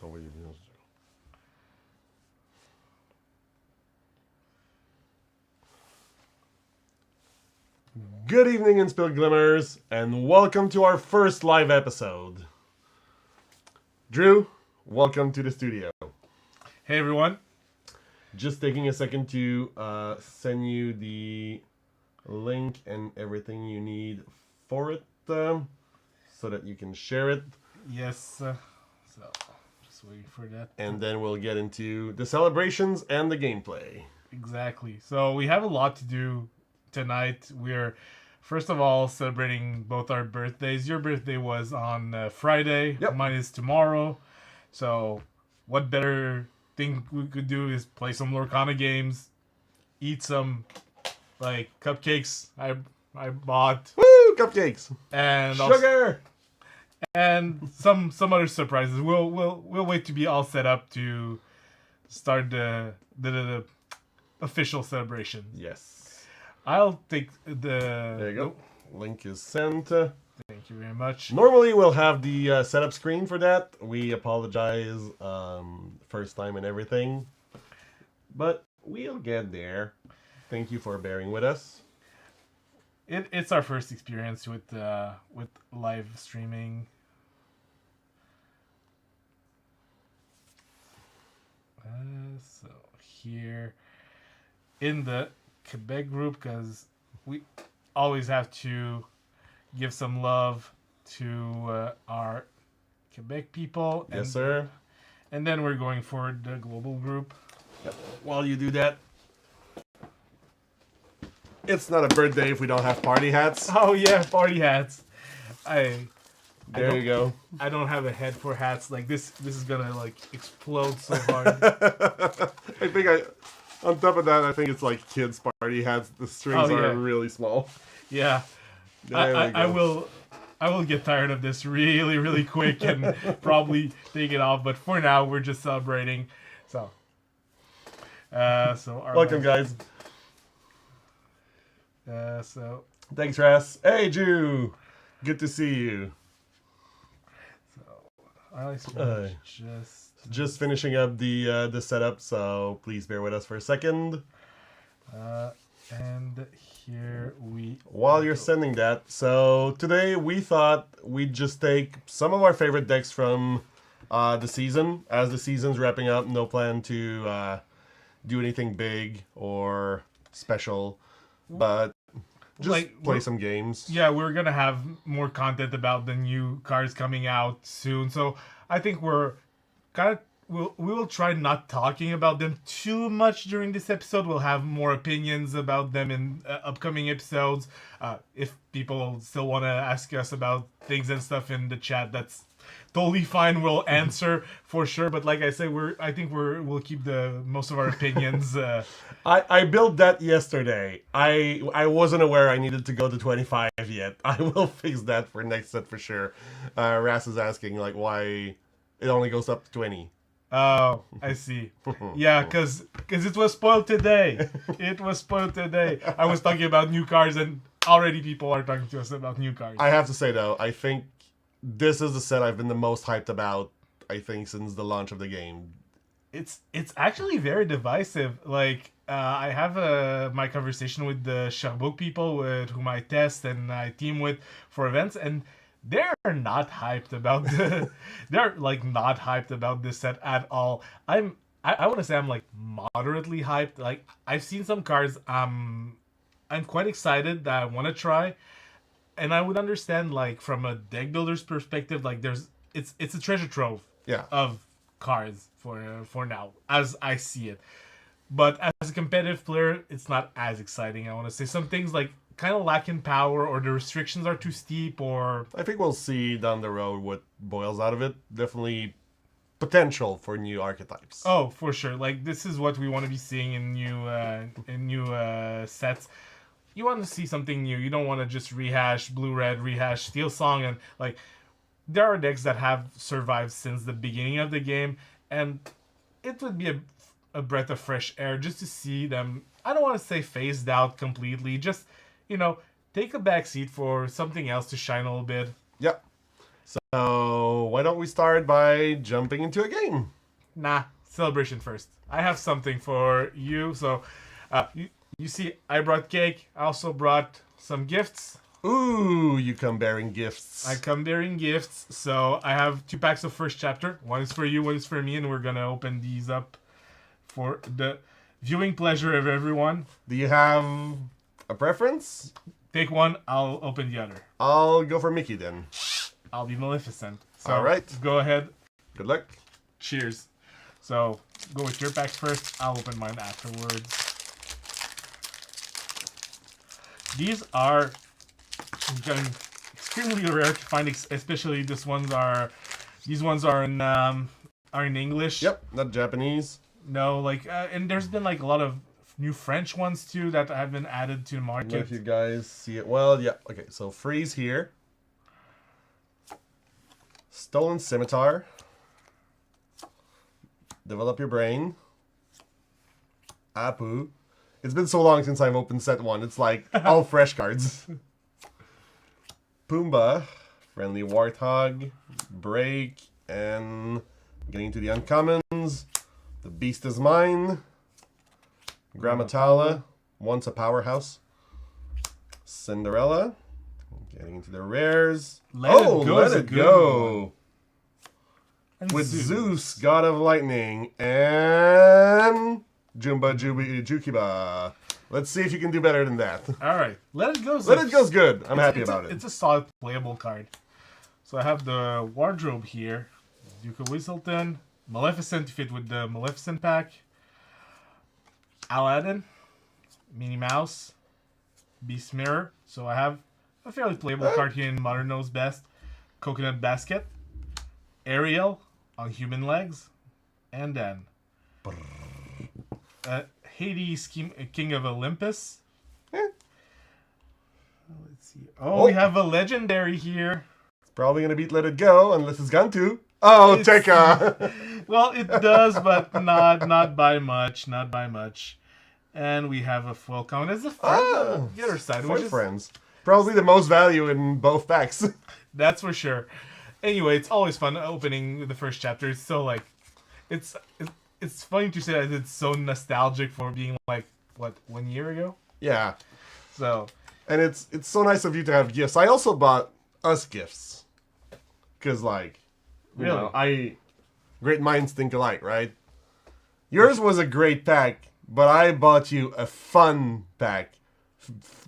what you do. Good evening, Inspilled Glimmers, and welcome to our first live episode. Drew, welcome to the studio. Hey everyone. Just taking a second to send you the link and everything you need for it, so that you can share it. Yes, so just waiting for that. And then we'll get into the celebrations and the gameplay. Exactly. So we have a lot to do tonight. We're first of all celebrating both our birthdays. Your birthday was on Friday. Yep. Mine is tomorrow. So what better thing we could do is play some Lorcana games, eat some like cupcakes I bought. Woo! Cupcakes And sugar. And some other surprises. We'll wait to be all set up to start the official celebration. Yes. I'll take There you go. Link is sent. Thank you very much. Normally we'll have the setup screen for that. We apologize, first time and everything, but we'll get there. Thank you for bearing with us. It's our first experience with live streaming. So here in the Quebec group, because we always have to give some love to our Quebec people. Yes, sir. And then we're going for the global group. Yep. While you do that, it's not a birthday if we don't have party hats. Oh yeah, party hats. There you go. I don't have a head for hats. Like this is gonna like explode so hard. I think on top of that, I think it's like kids' party hats. The strings are really small. Yeah. I will get tired of this really, really quick and probably take it off. But for now, we're just celebrating. So Welcome, guys. So Thanks, Ras. Hey, Jew. Good to see you. I just finishing up the setup, so please bear with us for a second. And here we While you're sending that, so today we thought we'd just take some of our favorite decks from the season. As the season's wrapping up, no plan to do anything big or special, but just like, play some games. Yeah, we're gonna have more content about the new cards coming out soon. So I think we're we will try not talking about them too much during this episode. We'll have more opinions about them in upcoming episodes. If people still want to ask us about things and stuff in the chat, that's totally fine. We'll answer for sure. But like I said, I think we'll keep the most of our opinions. I built that yesterday. I wasn't aware I needed to go to 25 yet. I will fix that for next set for sure. Ras is asking like why it only goes up to 20. Oh, I see. Yeah, because it was spoiled today. It was spoiled today. I was talking about new cards, and already people are talking to us about new cards. I have to say, though, I think this is the set I've been the most hyped about, I think, since the launch of the game. It's actually very divisive. Like, I have my conversation with the Sherbrooke people with whom I test and I team with for events, and they're not hyped about they're like not hyped about this set at all. I want to say I'm like moderately hyped. Like I've seen some cards I'm quite excited that I want to try, and I would understand like from a deck builder's perspective, like it's a treasure trove of cards for now as I see it. But as a competitive player, it's not as exciting. I want to say some things like kind of lacking power, or the restrictions are too steep, or I think we'll see down the road what boils out of it. Definitely potential for new archetypes. Oh, for sure. Like this is what we want to be seeing in new sets. You want to see something new. You don't want to just rehash blue red, rehash steel song, and like there are decks that have survived since the beginning of the game, and it would be a breath of fresh air just to see them. I don't want to say phased out completely, just take a back seat for something else to shine a little bit. Yep. So why don't we start by jumping into a game? Nah, celebration first. I have something for you. So, you see, I brought cake. I also brought some gifts. Ooh, you come bearing gifts. I come bearing gifts. So I have 2 packs of first chapter. One is for you, one is for me, and we're gonna open these up for the viewing pleasure of everyone. Do you have a preference? Take one, I'll open the other. I'll go for Mickey then. I'll be Maleficent. So All right. go ahead. Good luck. Cheers. So go with your packs first. I'll open mine afterwards. These are extremely rare to find, especially these ones are in English. Yep, not Japanese. No, and there's been like a lot of new French ones too that have been added to the I don't know market. if you guys see it well. Yeah, okay, so Freeze here. Stolen Scimitar. Develop Your Brain. Apu. It's been so long since I've opened set 1. It's like all fresh cards. Pumbaa. Friendly Warthog. Break. And getting to the uncommons. The Beast is Mine. Grammatala. Once a Powerhouse. Cinderella. Getting into the rares. Let It Go. And With Zeus, God of Lightning, and Jukiba. Let's see if you can do better than that. All right, Let It Go. Let It Go's good. I'm happy about it. It's a solid playable card. So I have the wardrobe here. Duke of Whistleton, Maleficent to fit with the Maleficent pack. Aladdin, Minnie Mouse, Beast Mirror. So I have a fairly playable card here in Modern Knows Best. Coconut Basket, Ariel on human legs, and then Hades, King of Olympus. Let's see. Oh, we have a legendary here. It's probably going to beat Let It Go, unless it's gone to. Oh, Tekka! Well, it does, but not by much. Not by much. And we have a full count as a friend. The other side, which is friends. Probably the most value in both packs. That's for sure. Anyway, it's always fun opening the first chapter. It's so it's funny to say that it's so nostalgic for being like 1 year ago. Yeah. So. And it's so nice of you to have gifts. I also bought us gifts, because great minds think alike, right? Yours was a great pack, but I bought you a fun pack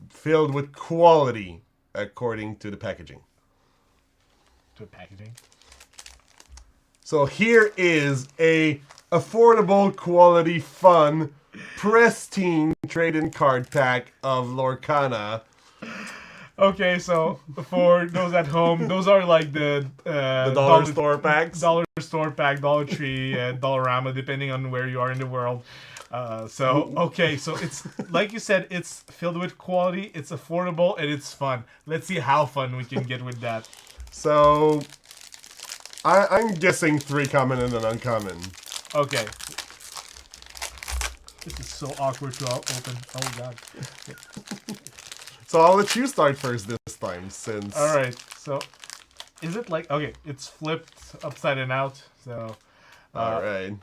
filled with quality according to the packaging. Packaging. So here is a affordable, quality, fun, pristine trade-in card pack of Lorcana. Okay, so for those at home, those are like the dollar store packs. Dollar store pack, Dollar Tree, Dollarama, depending on where you are in the world. So it's like you said, it's filled with quality, it's affordable, and it's fun. Let's see how fun we can get with that. So, I'm guessing 3 common and an uncommon. Okay. This is so awkward to open. Oh, God. So I'll let you start first this time, since... Alright, so... Is it like... Okay, it's flipped upside and out, so... Alright.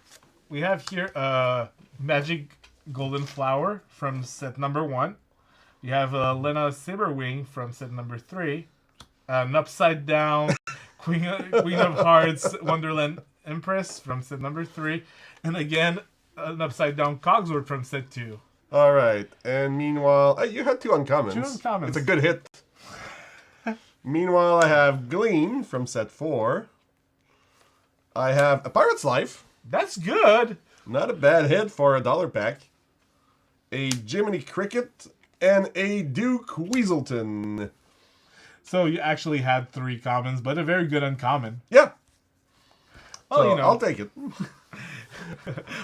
We have here a Magic Golden Flower from set number 1. We have a Lena Saberwing from set number 3. An upside down Queen of Hearts Wonderland Empress from set number 3, and again an upside down Cogsworth from set 2. All right, and meanwhile, you had 2 uncommons. 2 uncommons. It's a good hit. Meanwhile, I have Gleam from set 4. I have a Pirate's Life. That's good. Not a bad hit for a $1 pack. A Jiminy Cricket and a Duke Weaselton. So you actually had 3 commons, but a very good uncommon. Yeah. Well, so I'll take it.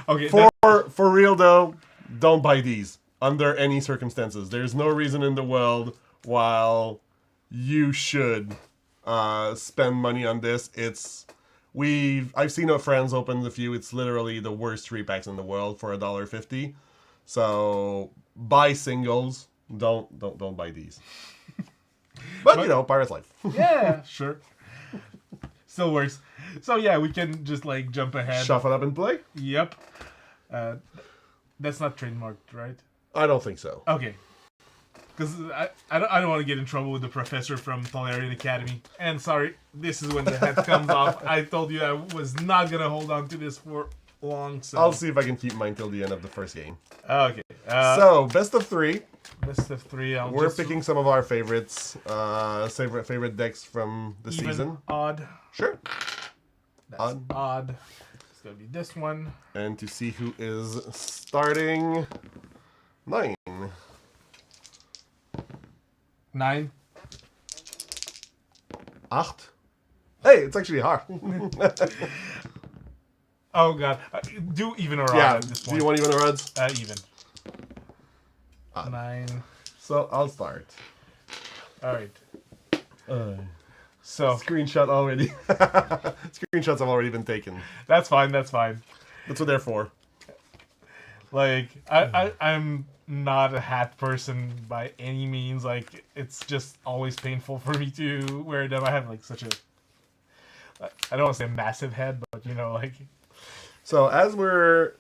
Okay. For real though, don't buy these under any circumstances. There's no reason in the world while you should spend money on this. I've seen our friends open a few. It's literally the worst 3 packs in the world for $1.50. So buy singles. Don't buy these. But you know, Pirate's Life. Yeah, sure. Still works. So yeah, we can just like jump ahead. Shuffle up and play? Yep. That's not trademarked, right? I don't think so. Okay. Because I don't want to get in trouble with the professor from Tolarian Academy. And sorry, this is when the head comes off. I told you I was not going to hold on to this for long. So I'll see if I can keep mine till the end of the first game. Okay. So, best of three. Best of three. We're picking some of our favorites. Favorite decks from the even, season. Odd. Sure. That's odd. It's going to be this one. And to see who is starting 9. 9. 8. Hey, it's actually hard. Oh god. Do even or odd at this point. Do you want even or odds? Even. Odd. 9. So I'll start. Alright. So Screenshot already. Screenshots have already been taken. that's fine, that's fine. That's what they're for. Like I'm not a hat person by any means. Like it's just always painful for me to wear them. I have like such a I don't want to say a massive head, but you know, like So as we're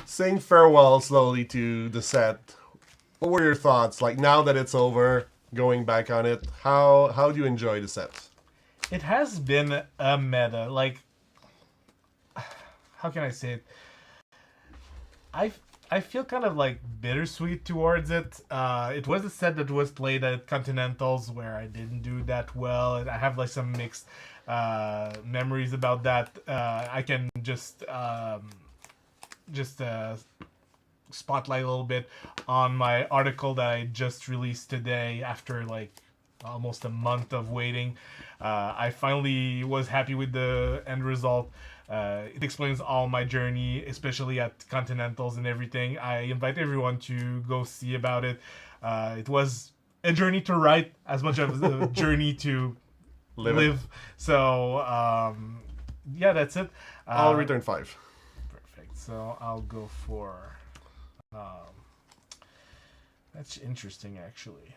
saying farewell slowly to the set, what were your thoughts? Like now that it's over, going back on it, how do you enjoy the set? it has been a meta. Like how can I say it? I feel kind of like bittersweet towards it. It was a set that was played at Continentals where I didn't do that well, and I have like some mixed memories about that. I can just spotlight a little bit on my article that I just released today after like almost a month of waiting. I finally was happy with the end result. It explains all my journey, especially at Continentals and everything. I invite everyone to go see about it. It was a journey to write as much as a journey to live. So, yeah, that's it. I'll return 5. Perfect. So I'll go for... that's interesting, actually.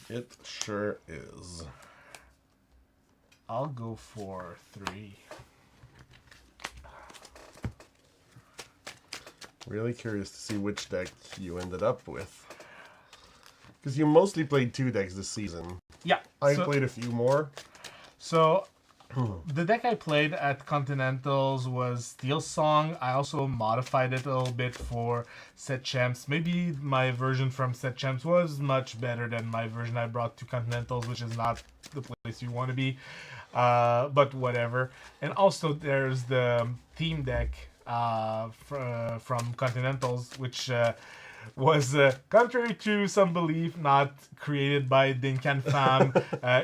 It sure is. I'll go for 3. Really curious to see which deck you ended up with. Because you mostly played 2 decks this season. Yeah. I played a few more. So, the deck I played at Continentals was Steel Song. I also modified it a little bit for Set Champs. Maybe my version from Set Champs was much better than my version I brought to Continentals, which is not the place you want to be. But whatever. And also there's the theme deck from Continentals, which was, contrary to some belief, not created by Dinkan Fam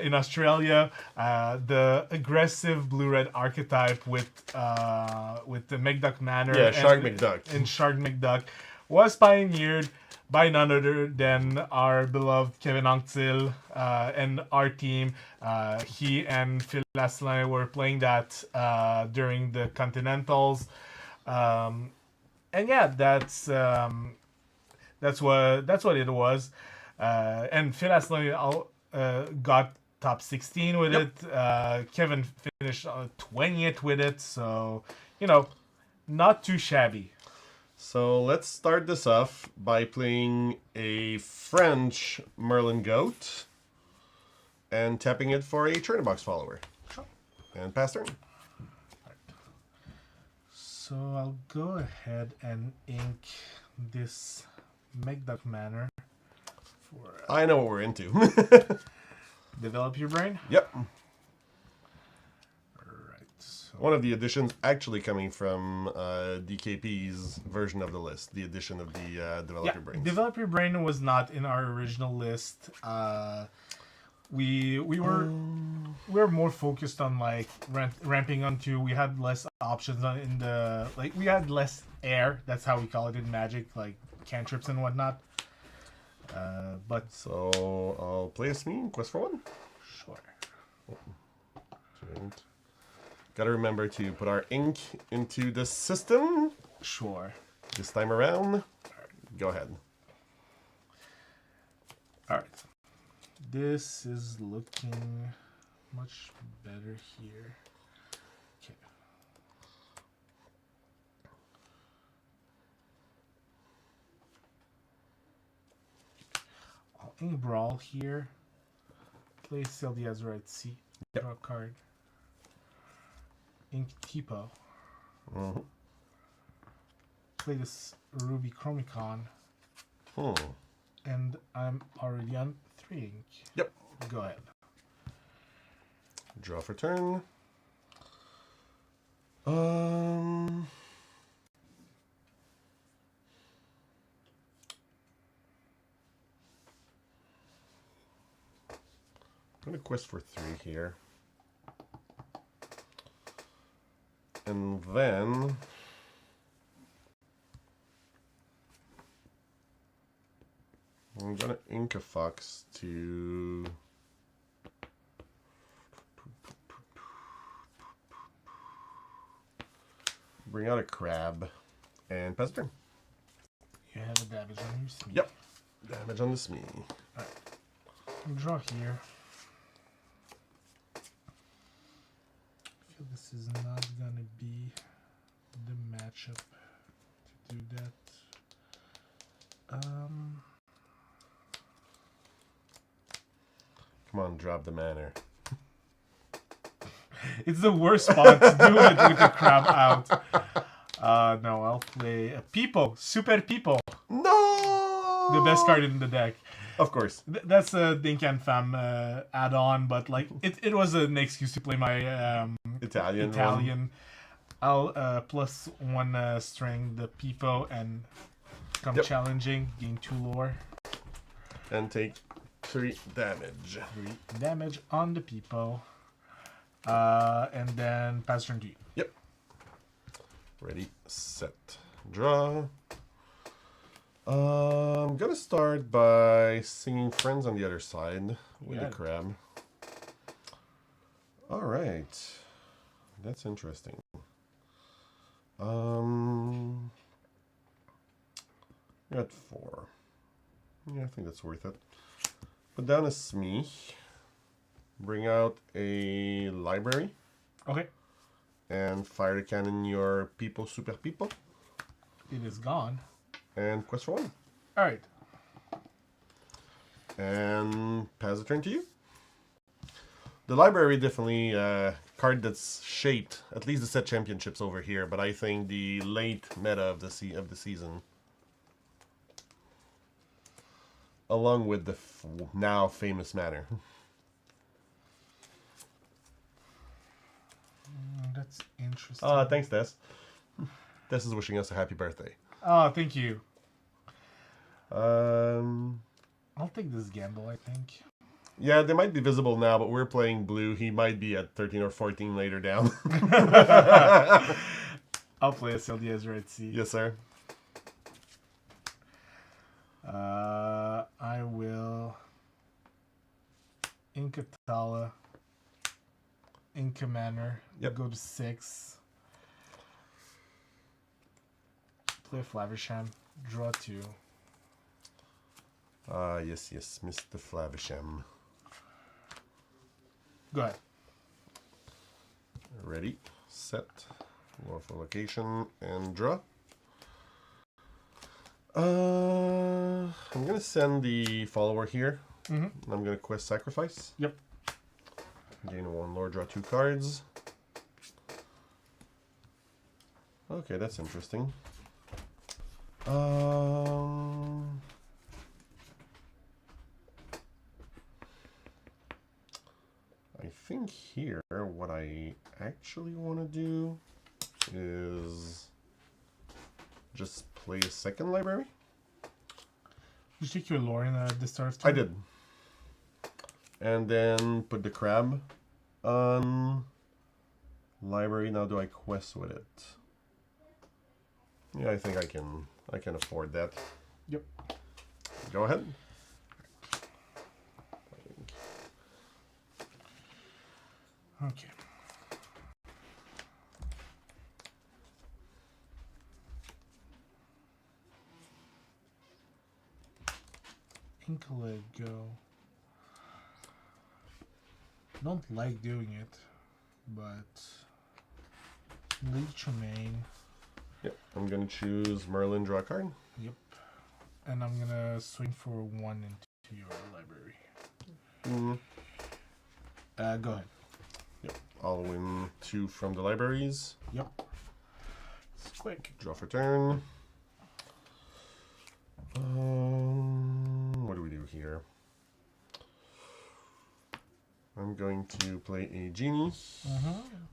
in Australia. The aggressive blue-red archetype with the McDuck Manor and Shark McDuck was pioneered by none other than our beloved Kevin Anctil and our team. He and Phil Asselin were playing that during the Continentals. And yeah, that's what it was. And Phil Asselin got top 16 with it. Kevin finished 20th with it. So, you know, not too shabby. So let's start this off by playing a French Merlin Goat and tapping it for a Churnabox follower. Sure. And pass turn. So I'll go ahead and ink this McDuck Manor for I know what we're into. Develop Your Brain. Yep. Right. So One of the additions actually coming from DKP's version of the list, the addition of the Develop Your Brain. Develop Your Brain was not in our original list. We were more focused on like ramping onto. We had less options in the we had less air. That's how we call it in Magic, like cantrips and whatnot. But So I'll play a Smee, quest for 1. sure. Gotta remember to put our ink into the system. Sure. This time around. Go ahead. All right. This is looking much better here. Okay. I'll ink Brawl here. Play Seal the Azurite Sea. Yep. Draw a card. Ink Tipo. Mm-hmm. Play this Ruby Chromicon. Hmm. And I'm already on 3 ink. Yep. Go ahead. Draw for turn. I'm going to quest for 3 here. And then I'm going to ink a fox to bring out a crab and pass turn. You have a damage on your Smee. Yep. Damage on the Smee. Alright. Draw here. I feel this is not gonna be the matchup to do that. Come on, drop the manor. It's the worst spot to do it with the crab out. No, I'll play a Peepo. Super Peepo. No! The best card in the deck. Of course. That's a Dink and Fam add-on, but like it was an excuse to play my Italian. Italian. I'll +1 string the Peepo and come challenging, gain 2 lore. And take 3 damage. 3 damage on the Peepo. And then pass turn to you. Yep. Ready, set, draw. I'm gonna start by singing Friends on the other side with the crab. Alright. That's interesting. You're at 4. Yeah, I think that's worth it. Put down a Smee. Bring out a library. Okay. And fire the cannon your Peepo Super Peepo. It is gone. And quest for 1. Alright. And pass the turn to you. The library definitely a card that's shaped, at least the set championships over here, but I think the late meta of the season, along with the now famous manor. That's interesting. Thanks, Des. Des is wishing us a happy birthday. Oh, thank you. Um, I'll take this gamble, I think. Yeah, they might be visible now, but we're playing blue. He might be at 13 or 14 later down. I'll play a Sildia's Red Sea. Yes, sir. I will Inca Tala, Inca Manor. Yep. Go to 6. Play Flavisham. Draw 2. Yes, Mr. Flavisham. Go ahead. Ready, set, lawful location, and draw. I'm gonna send the follower here. I'm gonna quest sacrifice. Yep. Gain 1 lore, draw 2 cards. Okay, that's interesting. I think here what I actually want to do is just play a second library. Did you take your lore in the start of turn? I did. And then put the crab on library. Now do I quest with it? Yeah, I think I can afford that. Yep. Go ahead. Okay. Inklet go. Don't like doing it, but Leech Tremaine. Yep. I'm gonna choose Merlin, draw a card. Yep. And I'm gonna swing for 1 into your library. Go ahead. Yep. I'll win 2 from the libraries. Yep. It's quick. Draw for turn. What do we do here? I'm going to play a genie.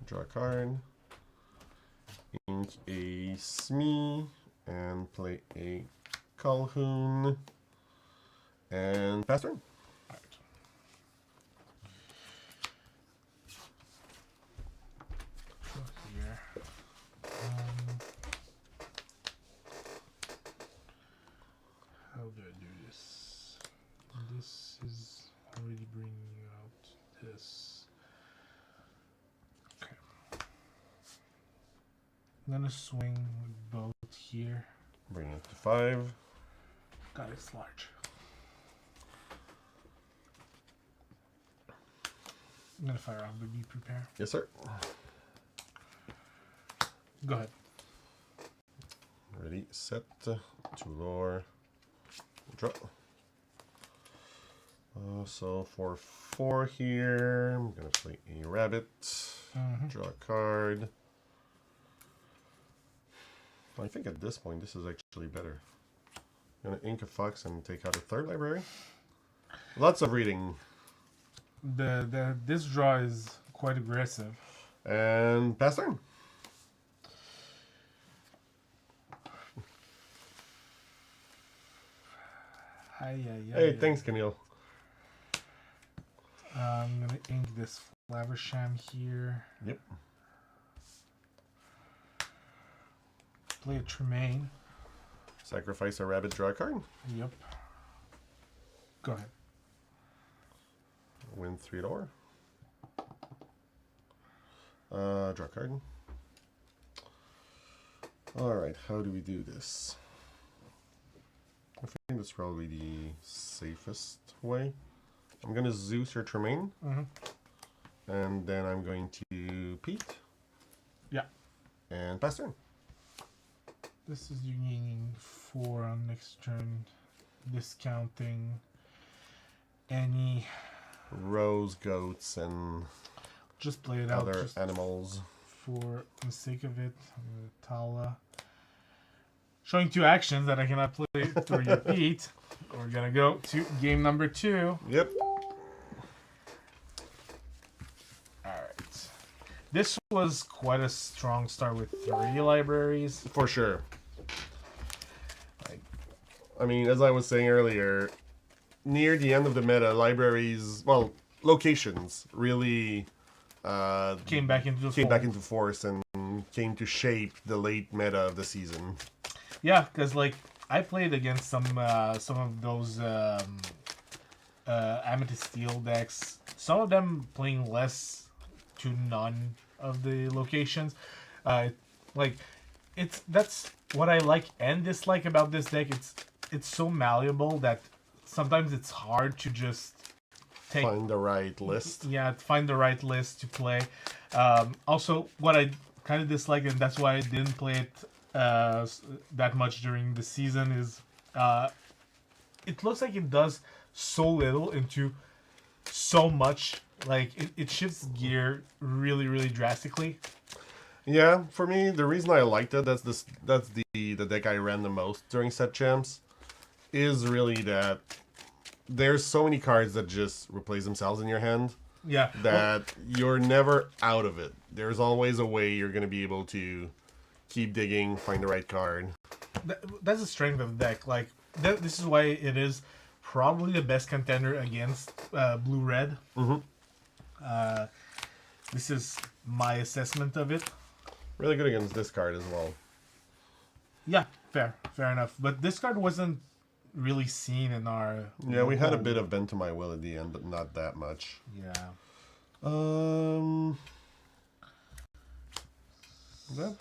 Draw a card. Ink a Smee and play a Calhoun and pass turn. Alright. So here. How do I do this? This is already bringing you out this. Okay. I'm gonna swing with both here. Bring it to 5. God, it's large. I'm gonna fire off, but be prepared. Yes, sir. Go ahead. Ready, set, 2 lore, draw. So for 4 here, I'm gonna play a rabbit, draw a card. I think at this point this is actually better. I'm gonna ink a fox and take out a 3rd library. Lots of reading. This draw is quite aggressive. And pass turn. Hey, thanks, Camille. I'm gonna ink this Flaversham here. Yep. Play a Tremaine. Sacrifice a rabbit, draw a card. Yep. Go ahead. Win 3 lore. Draw a card. Alright, how do we do this? I think that's probably the safest way. I'm going to Zeus or Tremaine. And then I'm going to Pete. Yeah. And pass turn. This is you gaining 4 on next turn, discounting any Rose, goats, and just play it out other just animals. for the sake of it. I'm gonna Tala. Showing 2 actions that I cannot play through your Pete. We're gonna go to game number 2. Yep. Alright. This was quite a strong start with 3 libraries. For sure. I mean, as I was saying earlier, near the end of the meta, libraries, well, locations really Came back into force and came to shape the late meta of the season. Yeah, because like I played against some of those Amethyst Steel decks. Some of them playing less to none of the locations. That's what I like and dislike about this deck. It's so malleable that sometimes it's hard to just Find the right list. Yeah, find the right list to play. Also, what I kind of dislike, and that's why I didn't play it that much during the season, is it looks like it does so little into so much. Like it shifts gear really, really drastically. Yeah, for me, the reason I liked it, that's the deck I ran the most during set champs, is really that there's so many cards that just replace themselves in your hand. Yeah. That you're never out of it. There's always a way you're going to be able to keep digging, find the right card. That's the strength of the deck. Like this is why it is probably the best contender against blue-red. This is my assessment of it. Really good against this card as well. Yeah, fair enough. But this card wasn't really seen in our. Yeah, we had a bit of Bend to My Will at the end, but not that much. Yeah. That.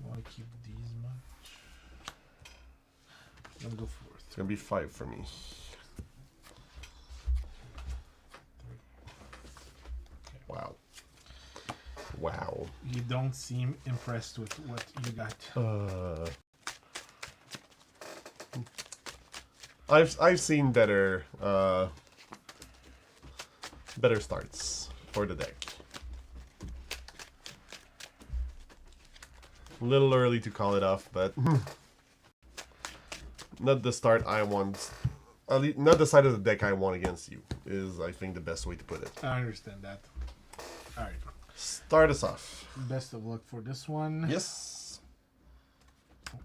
Want to keep these much? I'm gonna go for It's gonna be 5 for me. Wow. You don't seem impressed with what you got. I've seen better better starts for the deck. A little early to call it off, but not the start I want. Not the side of the deck I want against you is, I think, the best way to put it. I understand that. All right. Start us off. Best of luck for this one. Yes.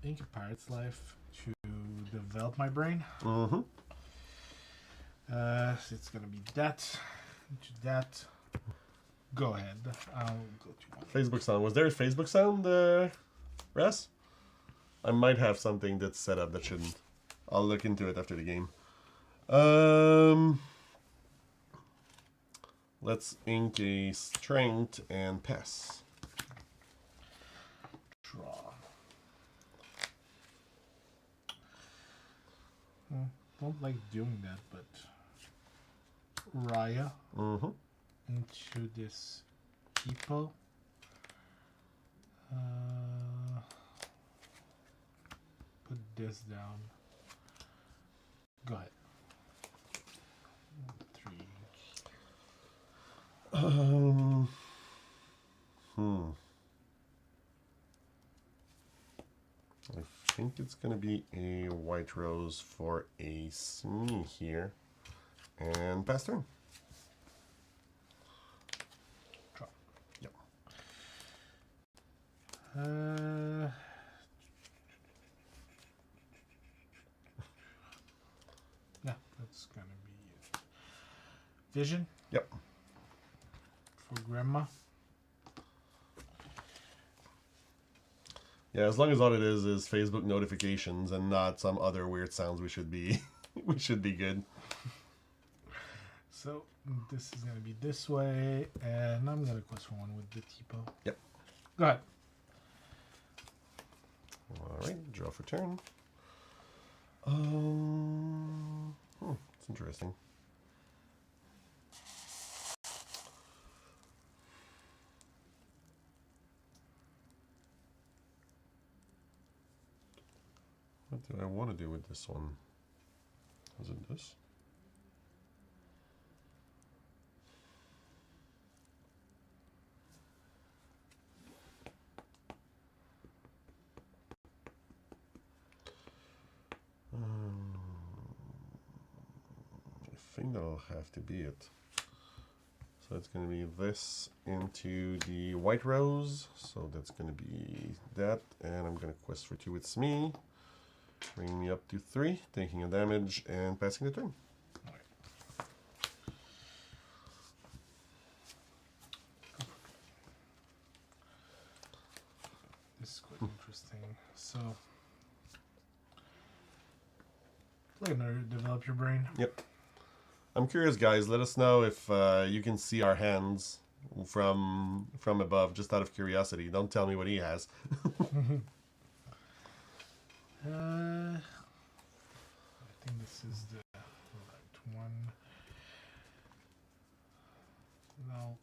Ink a Pirate's Life to develop my brain. Mm-hmm. So it's gonna be that to that. Go ahead. I'll go to one. Facebook sound. Was there a Facebook sound, Res? I might have something that's set up that shouldn't. I'll look into it after the game. Let's ink a strength and pass. Draw. Don't like doing that, but Raya into this people. Put this down. Go ahead. 3. I think it's gonna be a white rose for a Smee here. And pass turn. Draw. Yep. Yeah, that's gonna be it. Vision. Yep. For grandma. Yeah, as long as all it is Facebook notifications and not some other weird sounds, we should be we should be good. So this is gonna be this way, and I'm gonna quest for one with the Tipo. Yep. Go ahead. All right, draw for turn. It's interesting. What do I want to do with this one? Is it this? I think that'll have to be it. So it's going to be this into the white rose. So that's going to be that. And I'm going to quest for 2 with Smee. Bringing me up to 3, taking a damage and passing the turn. This is quite interesting. So, we're gonna develop your brain. Yep. I'm curious, guys. Let us know if you can see our hands from above, just out of curiosity. Don't tell me what he has. I think this is the right one. I'll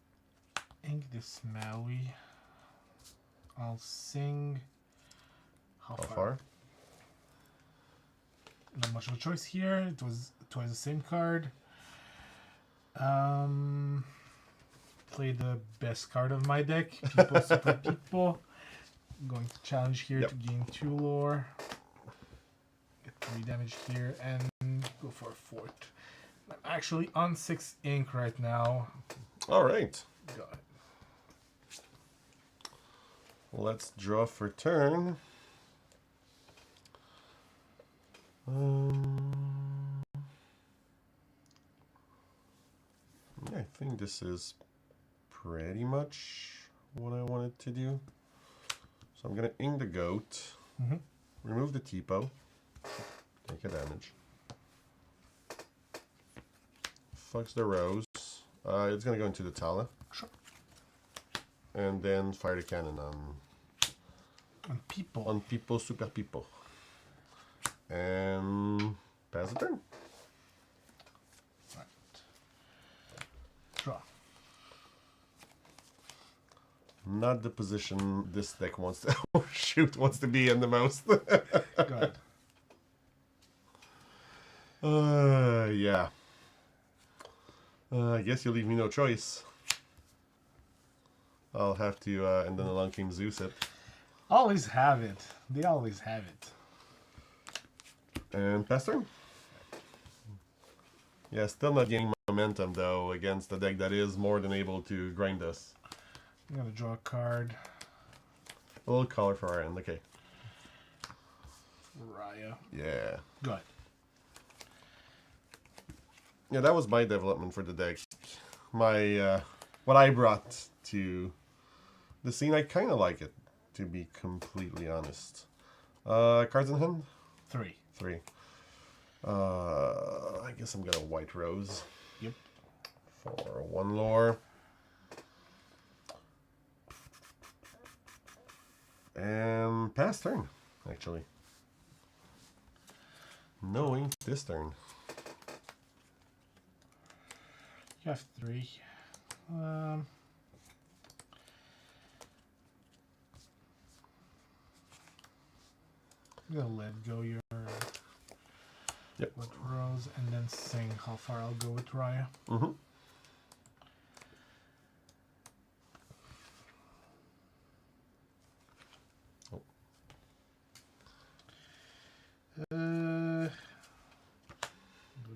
ink this Maui. I'll sing. How far? Not much of a choice here. It was twice the same card. Play the best card of my deck. People Super People. I'm going to challenge here to gain 2 lore. Get 3 damage here and go for a 4th. I'm actually on 6 ink right now. All right. Go ahead. Let's draw for turn. I think this is pretty much what I wanted to do. So I'm gonna ink the goat, remove the Tipo, take a damage. Fucks the rose. It's gonna go into the Tala. Sure. And then fire the cannon on people. On people, super people. And pass the turn. Right. Draw. not the position this deck wants to wants to be in the most. Good. Yeah. I guess you leave me no choice. I'll have to, and then the Long King Zeus it. Always have it. They always have it. And pass turn. Yeah, still not gaining momentum, though, against a deck that is more than able to grind us. I'm going to draw a card. A little color for our end, okay. Raya. Yeah. Good. Yeah, that was my development for the deck. My, what I brought to the scene, I kind of like it, to be completely honest. Cards in hand? 3. 3. I guess I'm gonna White Rose. Yep. For 1 lore. And pass turn, actually. No ink this turn. You have 3. I'm gonna let go your Yep. with Rose and then sing how far I'll go with Raya. Mm-hmm. Go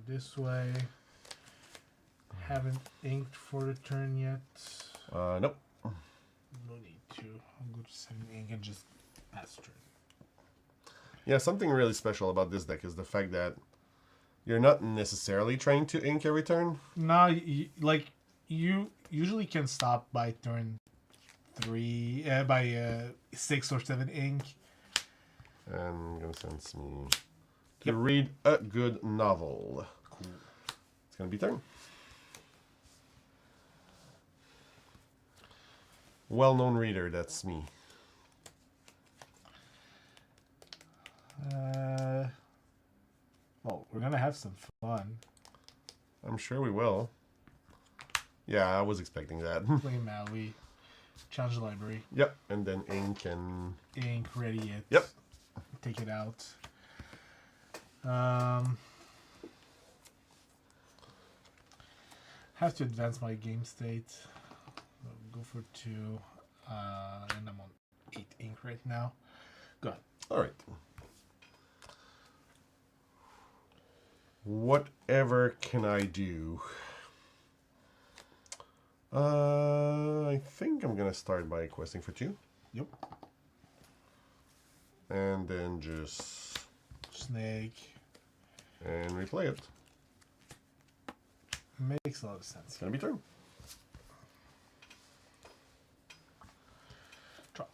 this way. Haven't inked for the turn yet. Nope. No need to. I'll go to 7 ink and just pass turn. Yeah, something really special about this deck is the fact that you're not necessarily trying to ink every turn. No, like you usually can stop by turn 3, by 6 or 7 ink. And I'm gonna send me to read a good novel. Cool. It's gonna be turn. Well-known reader, that's me. Well, we're gonna have some fun. I'm sure we will. Yeah, I was expecting that. Play Maui. Challenge the library. Yep, and then ink and... Ink, ready it. Yep. Take it out. Have to advance my game state. Go for 2. And I'm on 8 ink right now. Go ahead. Alright. Whatever can I do? I think I'm gonna start by questing for 2. Yep. And then just... Snake. and replay it. Makes a lot of sense. It's gonna be turn. Draw.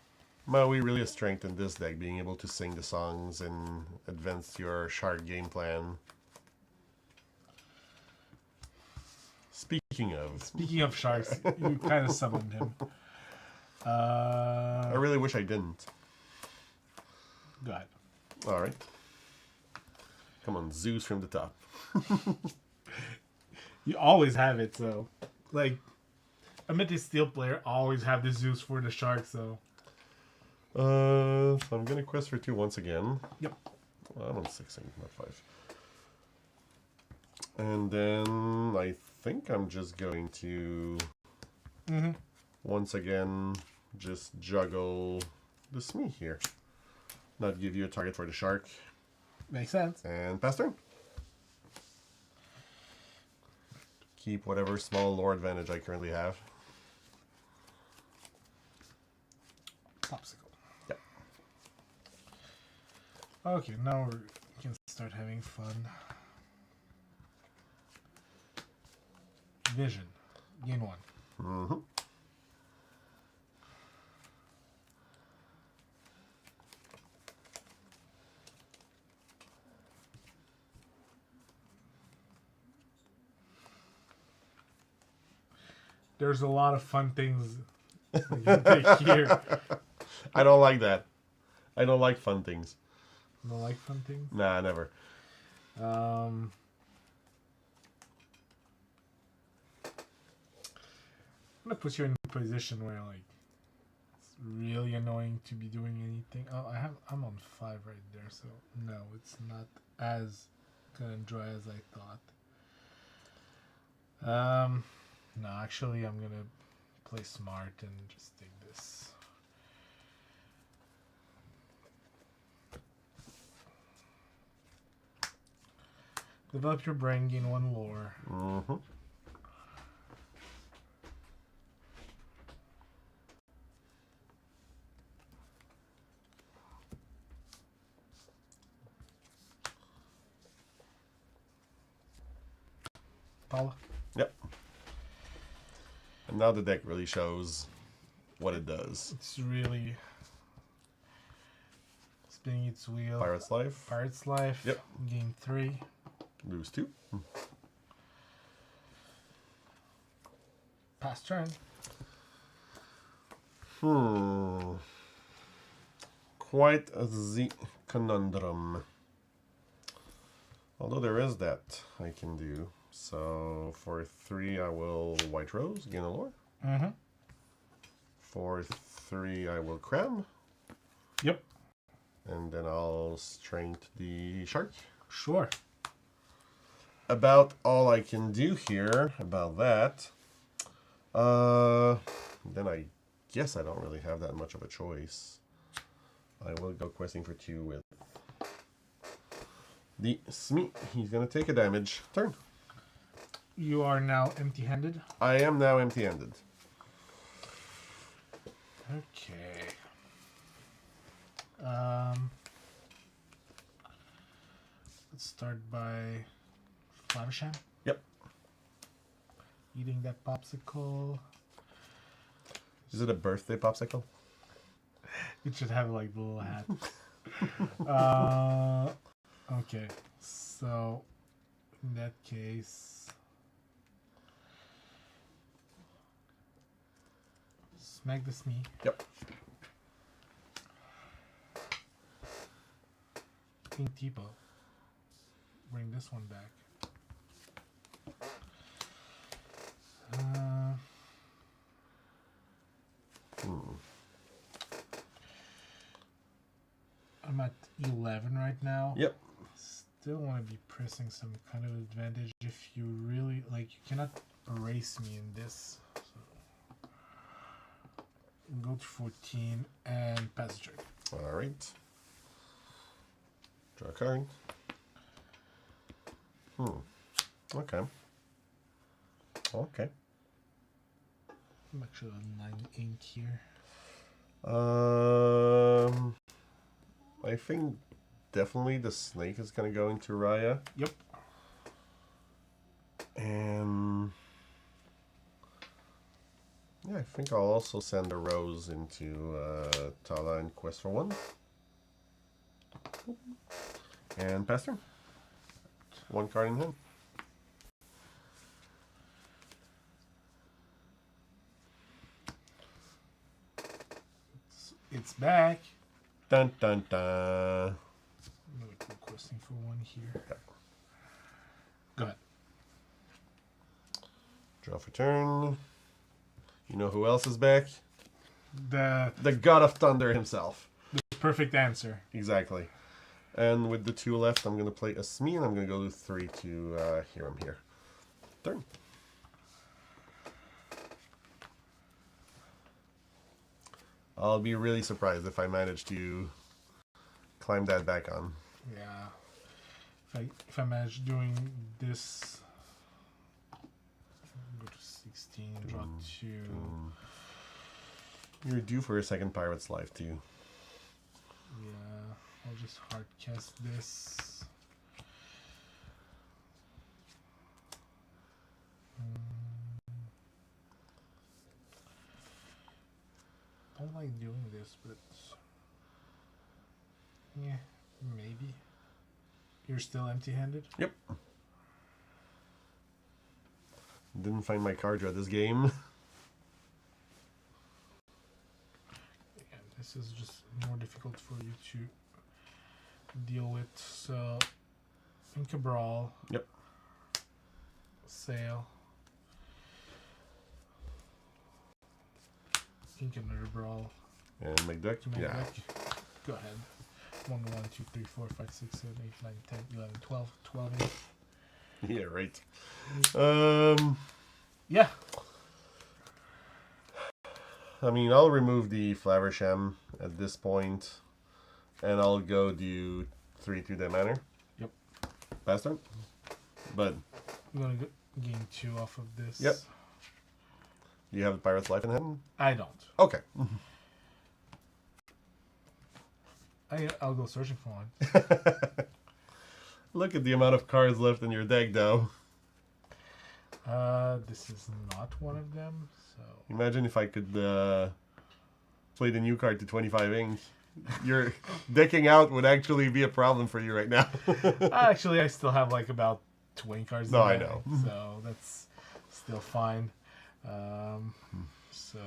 Maui really has strength in this deck, being able to sing the songs and advance your shark game plan. Speaking of sharks, you kind of summoned him. I really wish I didn't. Go ahead. Alright. Come on, Zeus from the top. You always have it, so like a Mythic Steel player always have the Zeus for the shark, so So I'm gonna quest for 2 once again. yep. Well, I'm on 6 ink, not 5. And then I think I'm just going to once again just juggle the Smee here. Not give you a target for the shark. Makes sense. And pass turn. Keep whatever small lore advantage I currently have. Popsicle. Yep. Okay, now we can start having fun. Vision. Gain 1. Mm-hmm. There's a lot of fun things you can take here. I don't like that. I don't like fun things. You don't like fun things? Nah, never. I'm gonna put you in a position where like going to be doing anything. Oh, I'm on 5 right there, so no, it's not as cut and dry as I thought. No, actually, I'm gonna play smart and just take this. Develop your brain, gain 1 lore. Mm-hmm. Paula? Yep. And now the deck really shows what it does. It's really spinning its wheel. Pirate's Life. Pirate's Life. Yep. Game 3. Lose 2. Pass turn. Quite a conundrum. Although there is that I can do. So for 3 I will White Rose, gain a lore. Mm-hmm. For 3 I will cram. Yep. And then I'll strength the shark. Sure. About all I can do here about that. Then I guess I don't really have that much of a choice. I will go questing for 2 with the Smee. He's gonna take a damage. Turn. You are now empty-handed. I am now empty-handed. Okay. Let's start by Flavisham. Yep. Eating that popsicle. Is it a birthday popsicle? It should have like the little hat. Okay. So in that case, smack the Smee. Yep. King Tipo. Bring this one back. I'm at 11 right now. Yep. Still want to be pressing some kind of advantage if you really like. You cannot erase me in this. So go to 14 and pass the turn. All right. Draw a card. Okay. Okay. I'm actually on 9 ink here. I think definitely the snake is gonna go into Raya. Yep. And yeah, I think I'll also send a rose into Tala and quest for 1. And pass turn. 1 card in hand. It's back. Dun dun dun. I'm gonna go questing for 1 here. Okay. Go ahead. Draw for turn. You know who else is back? The The God of Thunder himself. perfect answer. Exactly. And with the 2 left, I'm going to play a Smee, and I'm going to go to 3 to hear him here. Turn. I'll be really surprised if I manage to climb that back on. Yeah. If I manage doing this, go to 16, draw 2. You're due for a second Pirate's Life, too. Yeah, I'll just hard cast this. Don't like doing this, but yeah, maybe. You're still empty-handed? Yep. Didn't find my card draw this game. Yeah, this is just more difficult for you to deal with. So, Inca Brawl. Yep. Sail. Ink another Brawl. And make deck? To make Yeah. deck. Go ahead. 1, 2, 3, 4, 5, 6, 7, 8, 9, 10, 11, 12, 12. Yeah, right. Yeah. I mean, I'll remove the Flaversham at this point, and I'll go do 3 that manner. Yep. Fast turn. But I'm gonna gain 2 off of this. Yep. Do you have the Pirate's Life in hand? I don't. Okay. I'll go searching for one. Look at the amount of cards left in your deck, though. This is not one of them, so... Imagine if I could play the new card to 25 ink. Your decking out would actually be a problem for you right now. Actually, I still have like about 20 cards. No, in I my know. deck, so that's still fine. So...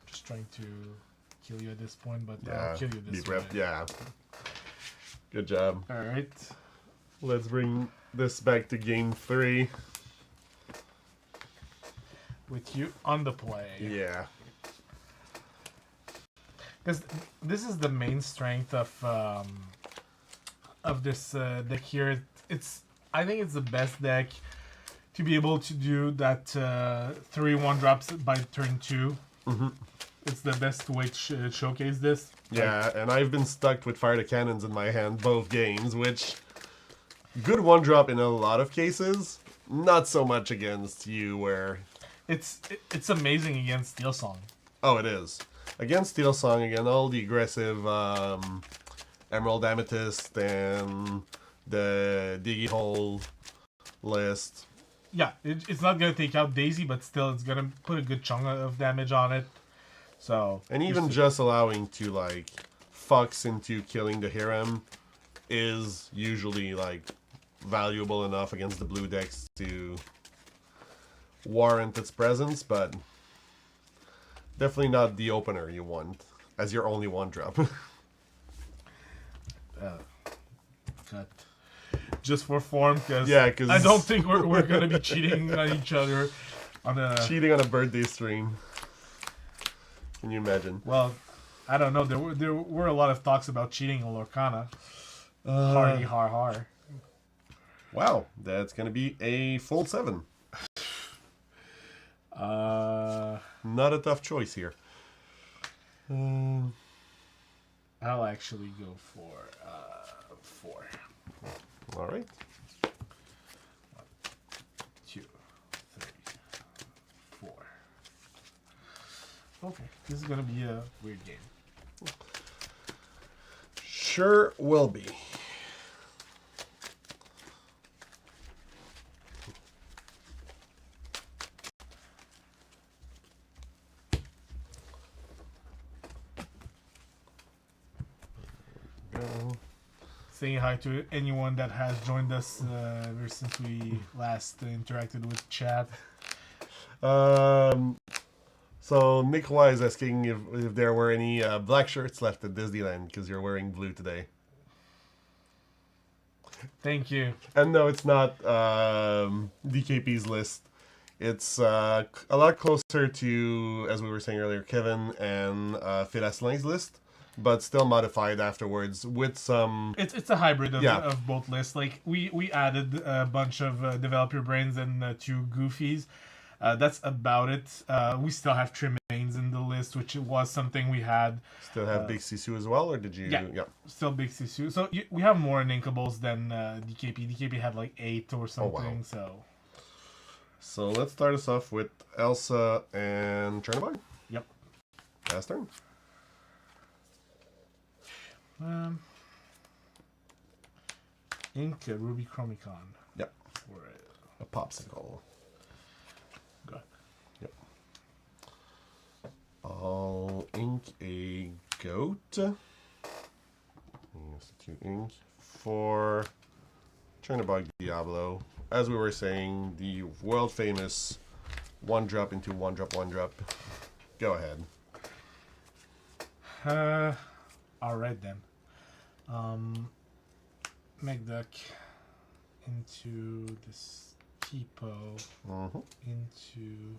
Just trying to kill you at this point, but I'll kill you this way. Yeah. Good job. Alright. Let's bring this back to game 3. With you on the play. Yeah. Because this is the main strength of this deck here. I think it's the best deck to be able to do that 3/1 drops by turn 2. Mm-hmm. It's the best way to showcase this. Yeah, and I've been stuck with Fire the Cannons in my hand both games, which good 1-drop in a lot of cases, not so much against you where... It's amazing against Steel Song. Oh, it is. Against Steel Song, again, all the aggressive Emerald Amethyst and the Diggy Hole list. Yeah, it's not going to take out Daisy, but still it's going to put a good chunk of damage on it. So, and even just allowing to, like, Fox into killing the Hiram is usually, like, valuable enough against the blue decks to warrant its presence, but definitely not the opener you want as your only 1-drop. Cut. Just for form, because cause I don't think we're going to be cheating on each other on a... Cheating on a birthday stream. Can you imagine? Well, I don't know. There were a lot of talks about cheating on Lorcana. Hardy har har. Wow, that's gonna be a full 7. Not a tough choice here. I'll actually go for 4. All right. 1, 2, 3, 4. Okay, this is gonna be a weird game. Sure will be. Saying hi to anyone that has joined us ever since we last interacted with chat. So Nick Y is asking if there were any black shirts left at Disneyland because you're wearing blue today. Thank you. And no, it's not DKP's list. It's a lot closer to, as we were saying earlier, Kevin and Phil Asselin's list, but still modified afterwards with some... It's a hybrid of both lists. Like, we added a bunch of developer brains and 2 goofies. That's about it. We still have Tremaines in the list, which was something we had. Still have Big Sisu as well, or did you... Yeah, still Big Sisu. So we have more Ninkables than DKP. DKP had like 8 or something, So let's start us off with Elsa and Chernobog. Yep. Last turn. Ink Ruby Chromicon. Yep. For A popsicle. Go ahead. Yep. I'll ink a goat. Use 2 ink for Chernobog Diablo. As we were saying, the world famous 1-drop into 1-drop, 1-drop. Go ahead. Alright then. Megduck into this Tipo into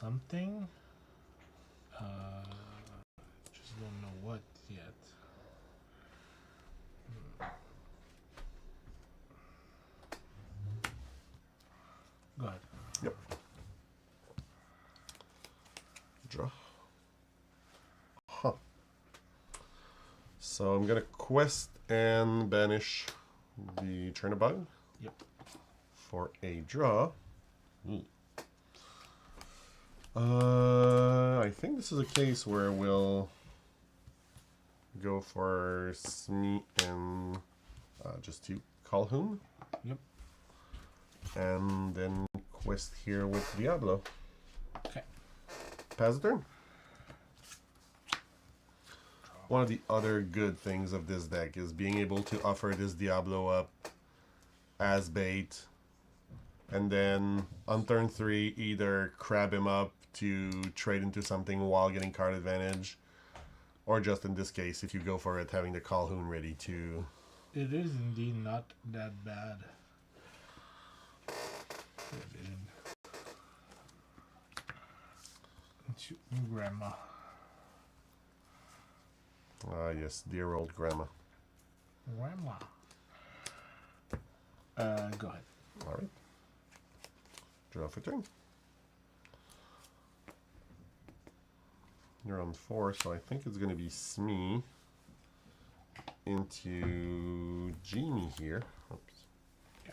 something. Just don't know what yet. Go ahead. Yep. Draw. Huh. So I'm gonna quest and banish the Chernabog. Yep. For a draw. I think this is a case where we'll go for Smee and just to Calhoun. Yep. And then quest here with Diablo. Okay. Pass the turn. One of the other good things of this deck is being able to offer this Diablo up as bait, and then on turn 3 either crab him up to trade into something while getting card advantage, or just in this case, if you go for it, having the Calhoun ready to... It is indeed not that bad. Grandma. Ah, yes, dear old grandma. Grandma. Go ahead. All right. Draw for turn. You're on 4, so I think it's going to be Smee into Genie here. Oops. Yeah.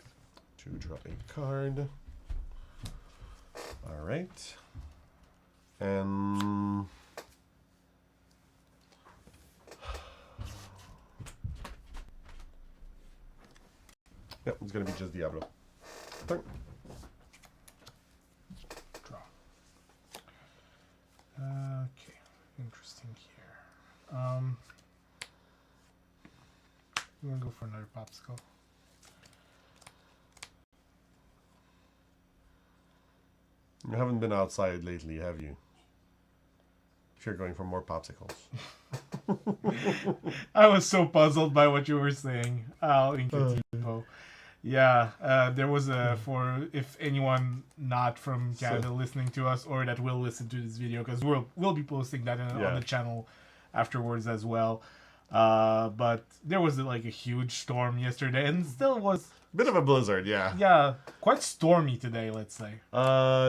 To draw a card. All right. And yep, it's going to be just Diablo. Turn. Draw. Okay. Interesting here. I'm gonna go for another popsicle. You haven't been outside lately, have you? If you're going for more popsicles. I was so puzzled by what you were saying. Al Incativo. Yeah, there was a, for if anyone not from Canada listening to us or that will listen to this video, because we'll be posting that on the channel afterwards as well. But there was like a huge storm yesterday, and still was bit of a blizzard, yeah. Yeah, quite stormy today, let's say.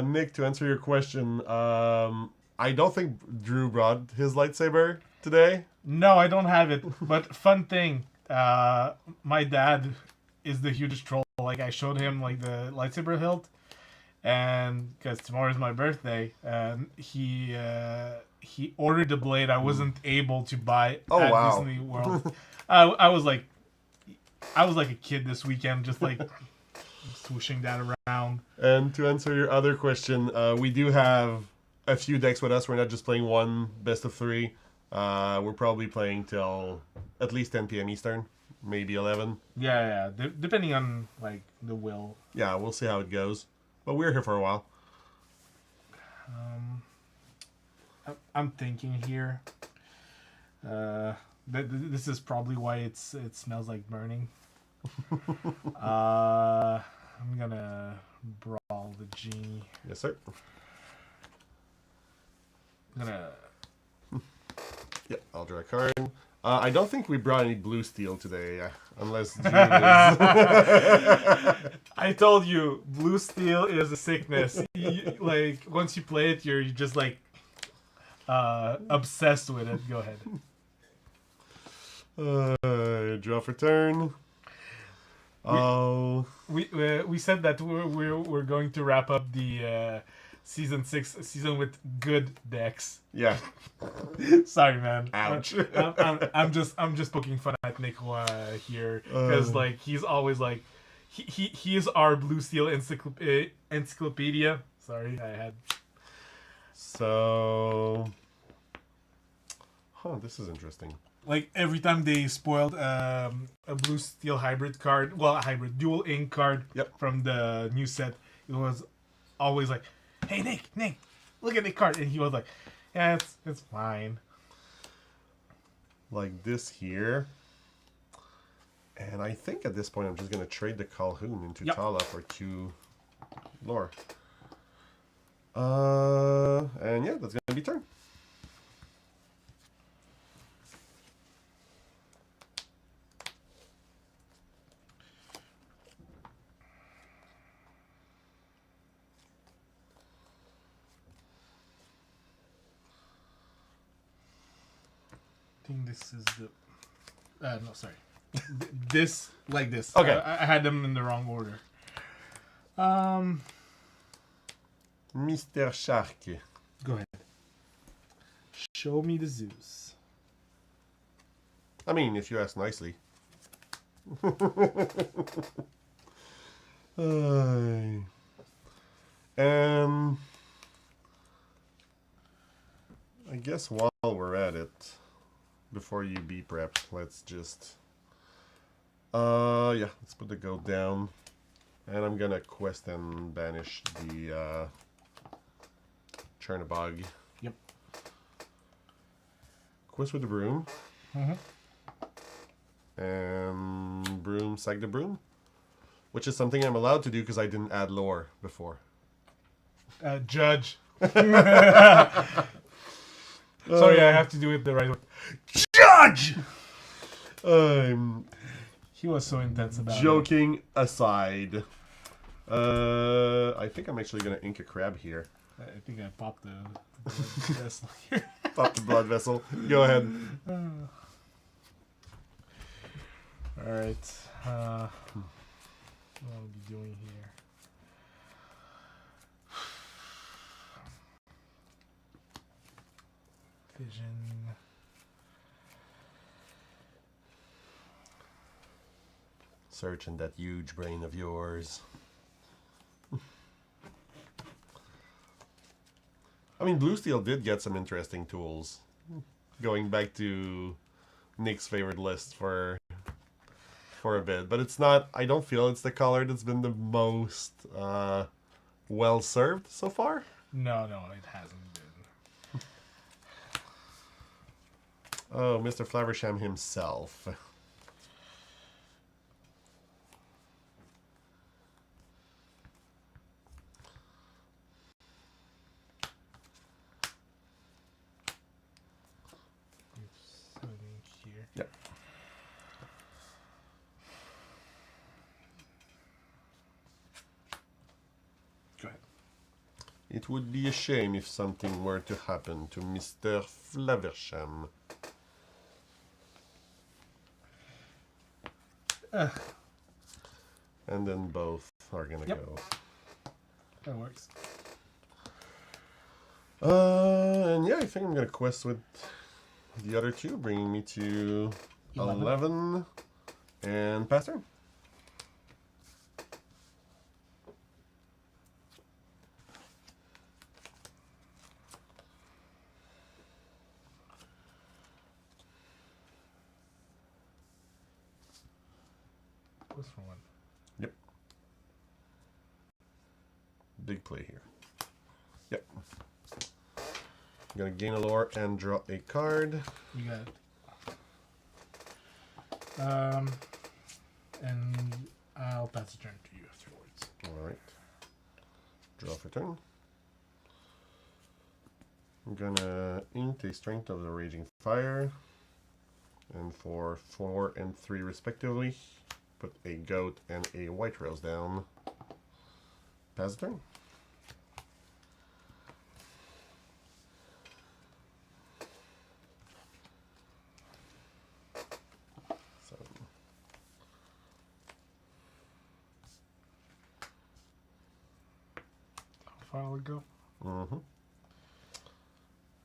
Nick, to answer your question, I don't think Dru brought his lightsaber today. No, I don't have it. But fun thing, my dad is the hugest troll. Like, I showed him like the lightsaber hilt, and because tomorrow is my birthday, and he ordered the blade I wasn't able to buy at Disney World. I was like a kid this weekend, just like swooshing that around. And to answer your other question, we do have a few decks with us. We're not just playing one best of 3. We're probably playing till at least 10 p.m. Eastern, maybe 11. Yeah. Depending on like the will. Yeah, we'll see how it goes. But we're here for a while. I'm thinking here. This is probably why it smells like burning. I'm gonna brawl the genie. Yes, sir. I'm gonna. Yep, I'll draw a card. I don't think we brought any blue steel today, unless Drew is... I told you, blue steel is a sickness. Like, once you play it, you're just like obsessed with it. Go ahead. Draw for turn. We said that we're going to wrap up the season 6 season with good decks. Yeah. Sorry, man. Ouch. I'm just poking fun at Nick here because like he's always like he is our blue steel encyclopedia. Sorry, I had. So, this is interesting. Like every time they spoiled a blue steel hybrid card, well, a hybrid dual ink card from the new set, it was always like, "Hey Nick, look at the card," and he was like, "Yeah, it's fine." Like this here, and I think at this point I'm just gonna trade the Calhoun into Tala for 2 lore. And yeah, that's gonna be turn. I think this is the. No, sorry. This like this. Okay. I had them in the wrong order. Mr. Shark. Go ahead. Show me the Zeus. I mean, if you ask nicely. I guess while we're at it, before you beep rep, let's just yeah, let's put the goat down. And I'm gonna quest and banish the Chernabog. Yep. Quest with the broom. Mm-hmm. And broom, sack the broom. Which is something I'm allowed to do because I didn't add lore before. Judge. Sorry, I have to do it the right way. Judge! He was so intense about it. Joking aside. I think I'm actually going to ink a crab here. I think I popped the vessel here. Pop the blood vessel. Go ahead. Alright. What I'll be doing here. Vision. Search in that huge brain of yours. I mean, Blue Steel did get some interesting tools. Going back to Nick's favorite list for a bit. But it's not, I don't feel it's the color that's been the most well served so far. No, it hasn't been. Oh, Mr. Flaversham himself. Here. Yep. Go ahead. It would be a shame if something were to happen to Mr. Flaversham. And then both are gonna go. That works. And yeah, I think I'm gonna quest with the other two, bringing me to 11 and pass turn. Quest for one. Yep. Big play here. Yep. I'm gonna gain a lore and draw a card. You got it. And I'll pass the turn to you afterwards. Alright. Draw for turn. I'm gonna int a strength of the Raging Fire. And for 4 and 3 respectively, put a goat and a white rose down. Pass the turn. How far would go? Mm-hmm.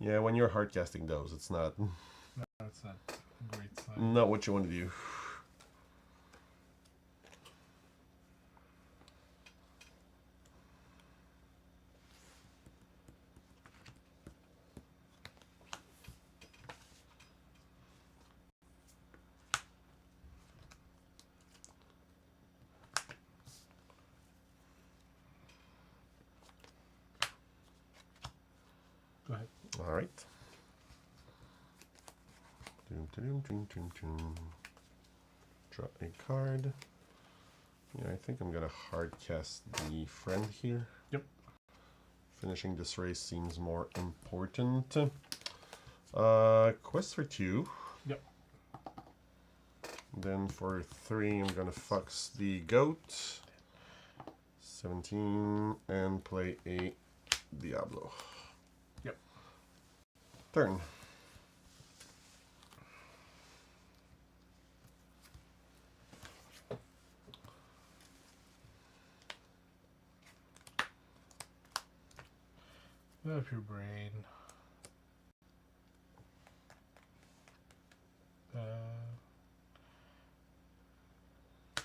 Yeah, when you're hard casting those, it's not No, it's not a great sign. not what you want to do. Go ahead. All right. Draw a card. Yeah, I think I'm gonna hard cast the friend here. Yep. finishing this race seems more important. Quest for 2. Yep. Then for 3, I'm gonna Fox the Goat. 17 and play a Diablo. Yep. Turn. Fill up your brain.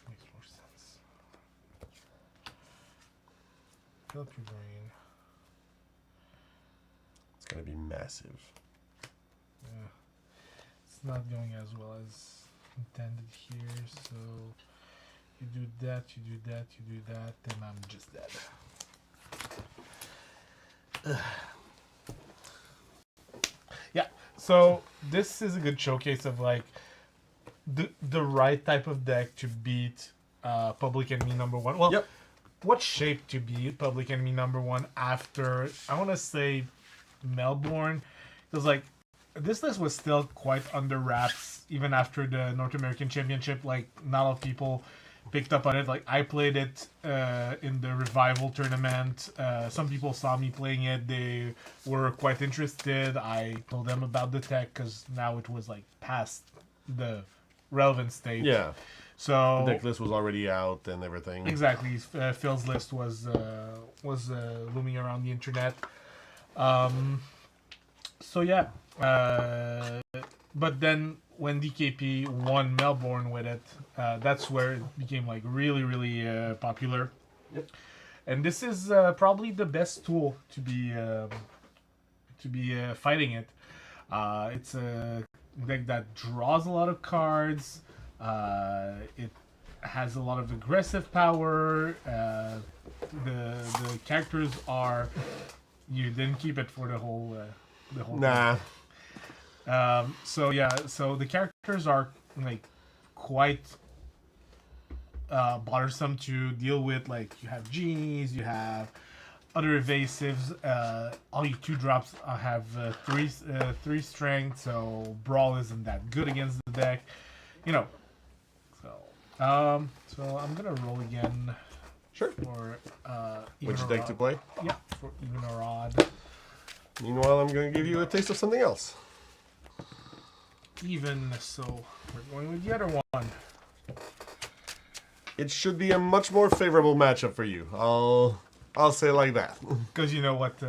Makes more sense. Fill up your brain. It's gonna be massive. Yeah. It's not going as well as intended here, so you do that, you do that, you do that, and I'm just dead. Yeah, so this is a good showcase of like the right type of deck to beat Public Enemy #1. Well, Yep. what shape to beat Public Enemy #1 after, I want to say, Melbourne? Because like this list was still quite under wraps even after the North American Championship. Like not a lot of people picked up on it. Like I played it in the Revival tournament. Some people saw me playing it. They were quite interested. I told them about the tech because now it was like past the relevant state. Yeah. So The deck list was already out and everything. exactly, Phil's list was looming around the internet. So yeah, but then when DKP won Melbourne with it, that's where it became like really popular. Yep. And this is probably the best tool to be fighting it. It's a deck that draws a lot of cards. It has a lot of aggressive power. The characters are. You didn't keep it for the whole. Nah. So yeah, so the characters are like quite bothersome to deal with. Like you have genies, you have other evasives. All your 2-drops have three strength, so brawl isn't that good against the deck. You know. So I'm gonna roll again. Sure. For Which even or deck odd. to play? Yeah, for even or odd. Meanwhile, I'm going to give you a taste of something else. Even, so we're going with the other one. It should be a much more favorable matchup for you. I'll say it like that. Because you know what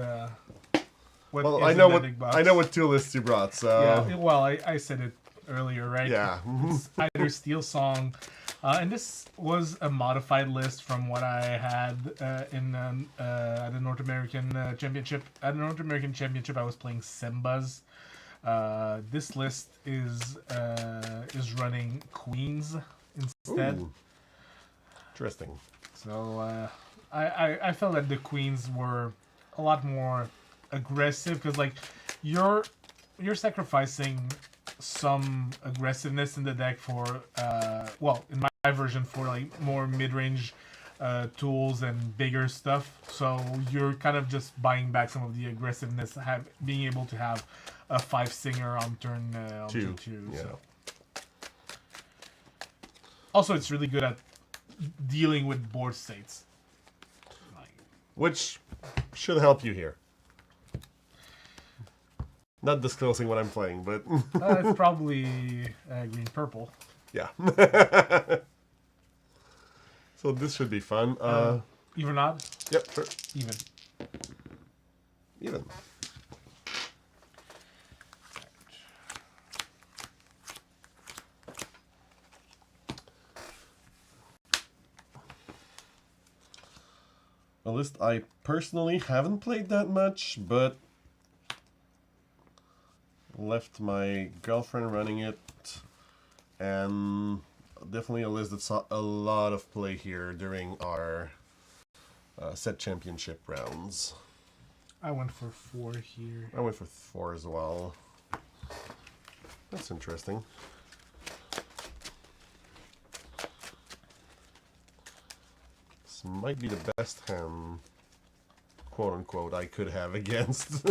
Well, is I in know the what big box. I know what 2 lists you brought. So Yeah, well, I said it earlier, right? yeah. It's either Steel Song, and this was a modified list from what I had at the North American Championship. At the North American Championship, I was playing Simbas. This list is running Queens instead. Ooh. Interesting. So I felt that the Queens were a lot more aggressive because like you're sacrificing some aggressiveness in the deck for well, in my version, for like more mid-range tools and bigger stuff. So you're kind of just buying back some of the aggressiveness, being able to have a 5-singer on turn 2. Yeah. So. Also, it's really good at dealing with board states. Which should help you here. Not disclosing what I'm playing, but It's probably green purple. yeah. So this should be fun. Even odd? Yep, sure. Even. Even. A list I personally haven't played that much, but left my girlfriend running it, and definitely a list that saw a lot of play here during our set championship rounds. I went for 4 here. I went for 4 as well. That's interesting. This might be the best hand quote unquote, I could have against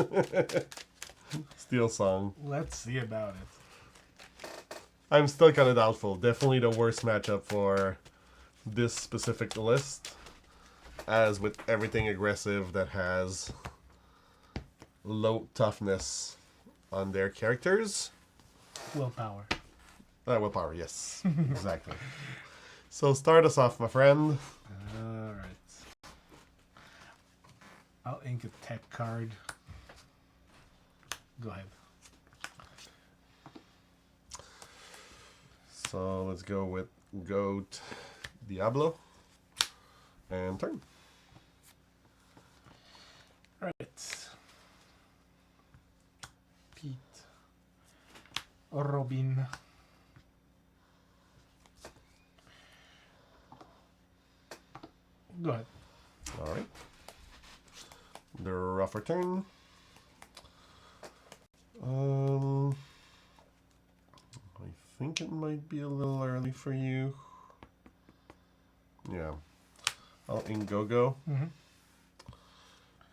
Steel Song. Let's see about it. I'm still kind of doubtful. Definitely the worst matchup for this specific list, as with everything aggressive that has low toughness on their characters. Willpower. Willpower, yes. Exactly. So start us off, my friend. Alright. I'll ink a tech card. Go ahead. So let's go with Goat Diablo. And turn. Alright. Pete. Robin. Go ahead. Alright. The rougher turn. I think it might be a little early for you. Yeah. I'll Go.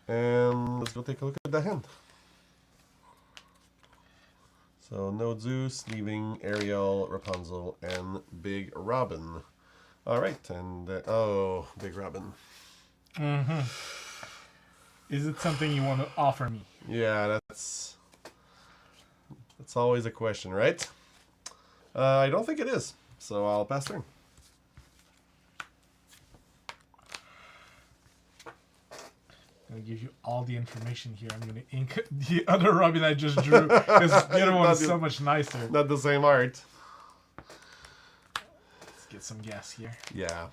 And let's go take a look at the hand. So no Zeus, leaving Ariel, Rapunzel, and Big Robin. All right, and oh, Big Robin. Is it something you want to offer me? Yeah, that's always a question, right? I don't think it is, so I'll pass turn. I'm going to give you all the information here. I'm going to ink the other Robin I just drew because the other one is so much nicer. Not the same art. Let's get some gas here. Yeah.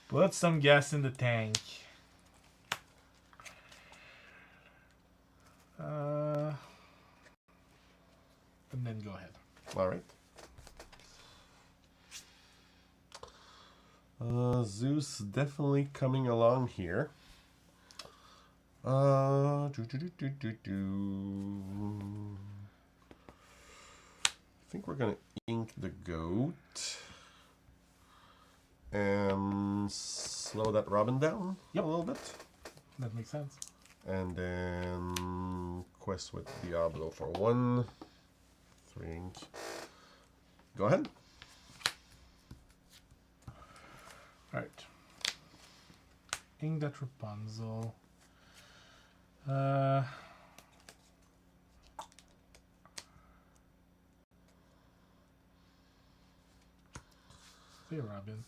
Put some gas in the tank. And then go ahead. All right. Zeus definitely coming along here. I think we're gonna ink the goat and slow that Robin down a little bit. That makes sense. And then quest with Diablo for 1. 3 ink. Go ahead. Right. Ink that Rapunzel. Say Robin.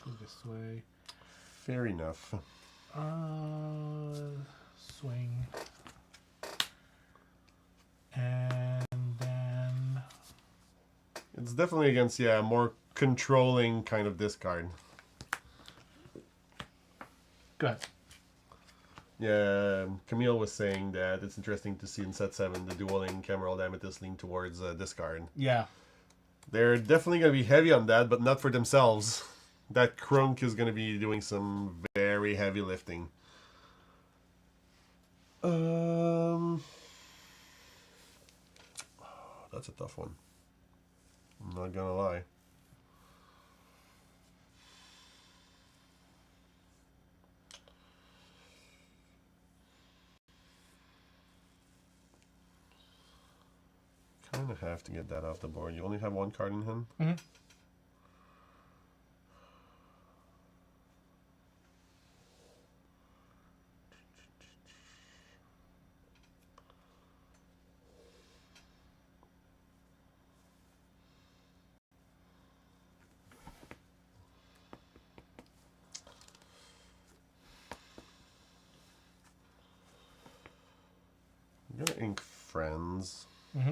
Go this way. Fair enough. Swing. And then... It's definitely against, yeah, more controlling kind of discard. Go ahead. Yeah, Camille was saying that it's interesting to see in set 7 the dueling Cameral Amethyst lean towards discard. Yeah. They're definitely going to be heavy on that, but not for themselves. That Krunk is going to be doing some very heavy lifting. That's a tough one. I'm not going to lie. Kind of have to get that off the board. You only have one card in hand? Mm-hmm. I'm going to ink Friends. Mm-hmm.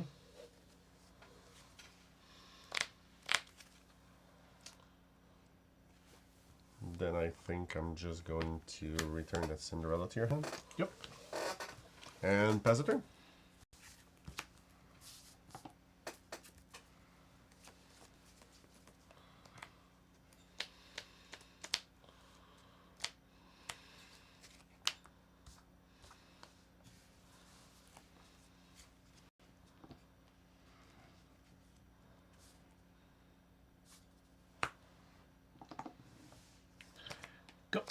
Then I think I'm just going to return that Cinderella to your hand. Yep. And pass it turn. Go.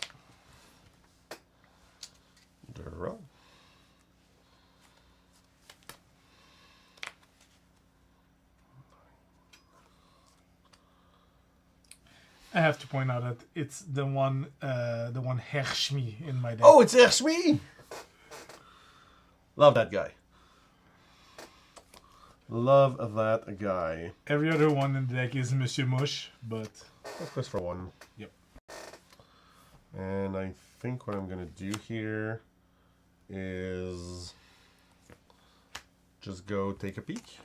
I have to point out that it's the one Hershmi in my deck. Oh, it's Ershmi! Love that guy. Love that guy. Every other one in the deck is Monsieur Mush, but That's Chris for one. Yep. And I think what I'm gonna do here is just go take a peek.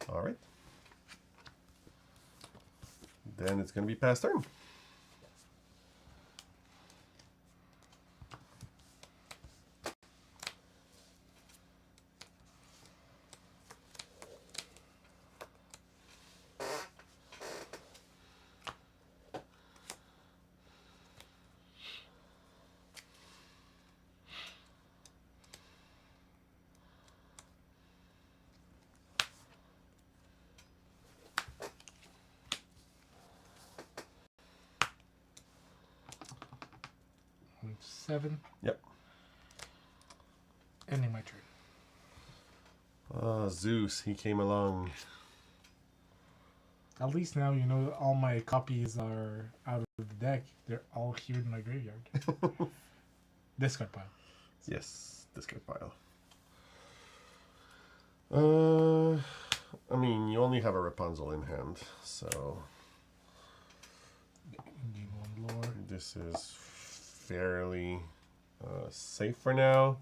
All right. Then it's gonna be past turn. seven. Yep. Ending my turn. Zeus, he came along. At least now you know all my copies are out of the deck. They're all here in my graveyard. Discard pile. Yes, discard pile. I mean, you only have a Rapunzel in hand, so Game one lore. this is fairly safe for now.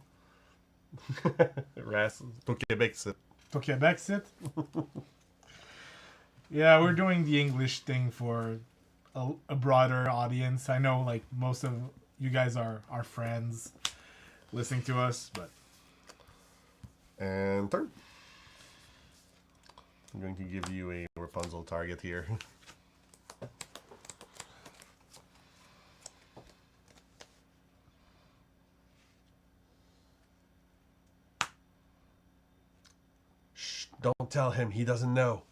Ras Tokebexit. Tokebexit. Yeah, we're doing the English thing for a broader audience. I know, like, most of you guys are our friends listening to us, but And turn. I'm going to give you a Rapunzel target here. Shh, don't tell him, he doesn't know.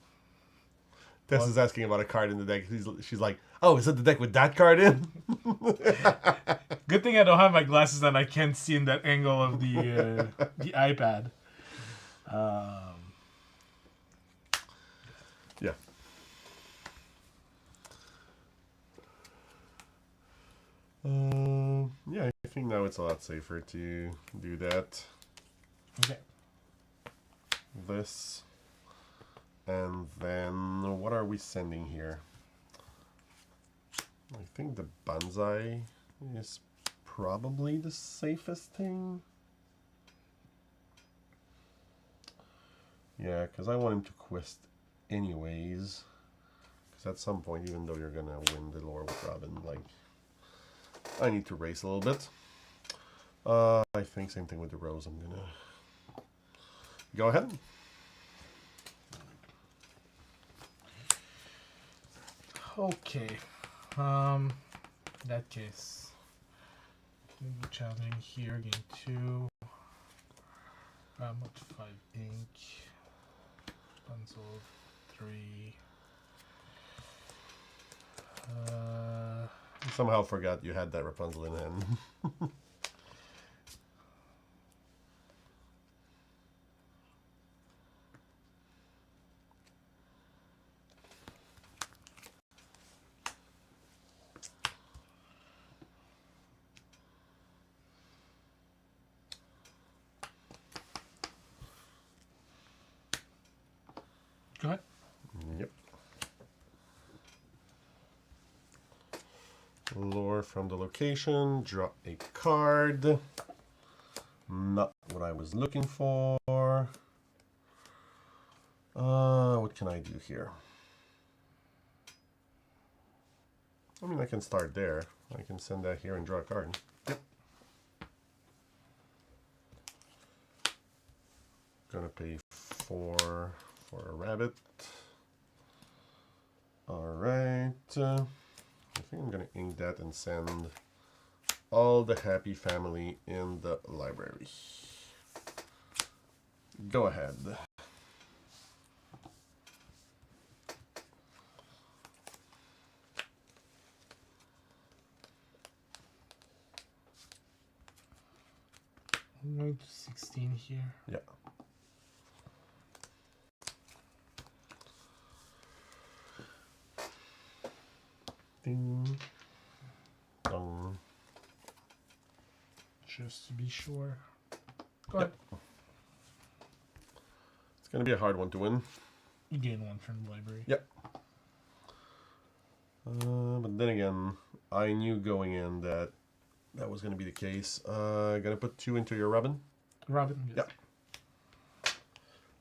Tess is asking about a card in the deck. She's like, oh, is it the deck with that card in? good thing I don't have my glasses and I can't see in that angle of the iPad. Yeah. Yeah, I think now it's a lot safer to do that. Okay. This. And then what are we sending here? I think the Banzai is probably the safest thing. Yeah, because I want him to quest anyways. Because at some point, even though you're gonna win the lore with Robin, like, I need to race a little bit. I think same thing with the Rose. I'm gonna go ahead. Okay. In that case, challenging here, game 2. What 5 ink. Pencil 3. Somehow forgot you had that Rapunzel in hand. Go ahead. Yep. Lure from the location, draw a card. Not what I was looking for. What can I do here? I mean, I can start there. I can send that here and draw a card. Yep. Gonna pay 4 for a rabbit. Alright. I think I'm gonna ink that and send all the happy family in the library. Go ahead. I'm going to 16 here. Yeah. Ding. Dong. Just to be sure. Go ahead. It's going to be a hard one to win. You gain one from the library. Yep. But then again, I knew going in that was going to be the case. Gonna put 2 into your Robin. Robin? Yes. Yep.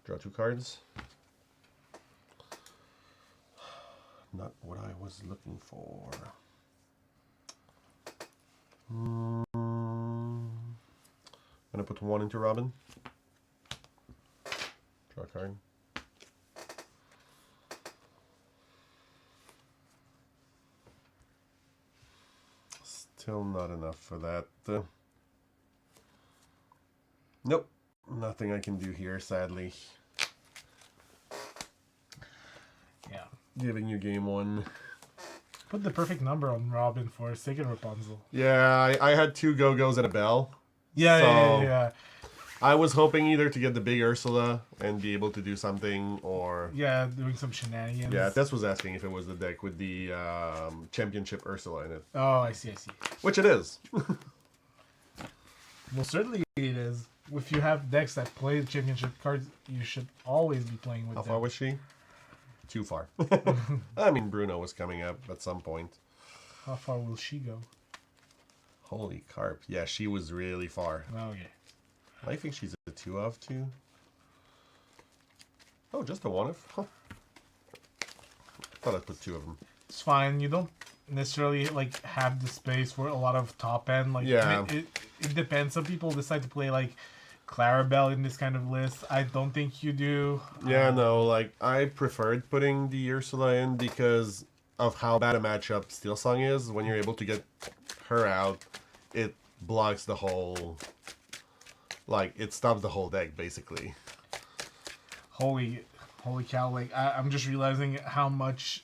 Draw 2 cards. Not what I was looking for. Gonna put 1 into Robin. Draw a card. Still not enough for that. Nope. Nothing I can do here, sadly. Yeah. Giving you game 1. Put the perfect number on Robin for second Rapunzel. Yeah, I had 2 Go-Go's and a Belle. Yeah, So, yeah. I was hoping either to get the big Ursula and be able to do something, or... Yeah, doing some shenanigans. Yeah, Tess was asking if it was the deck with the Championship Ursula in it. Oh, I see. Which it is. Well, certainly it is. If you have decks that play the championship cards, you should always be playing with How them. far was she? Too far. I mean, Bruno was coming up at some point. How far will she go? Holy carp. Yeah, she was really far. Okay. I think she's a 2 of 2. Oh, just a 1 of? Huh. Thought I'd put 2 of them. It's fine. You don't necessarily like have the space for a lot of top end. Like, Yeah. it depends. Some people decide to play like Clarabelle in this kind of list. I don't think you do. Yeah, no, like, I preferred putting the Ursula in because of how bad a matchup Steel Song is. When you're able to get her out, it blocks the whole... Like, it stops the whole deck, basically. Holy cow! Like, I'm just realizing how much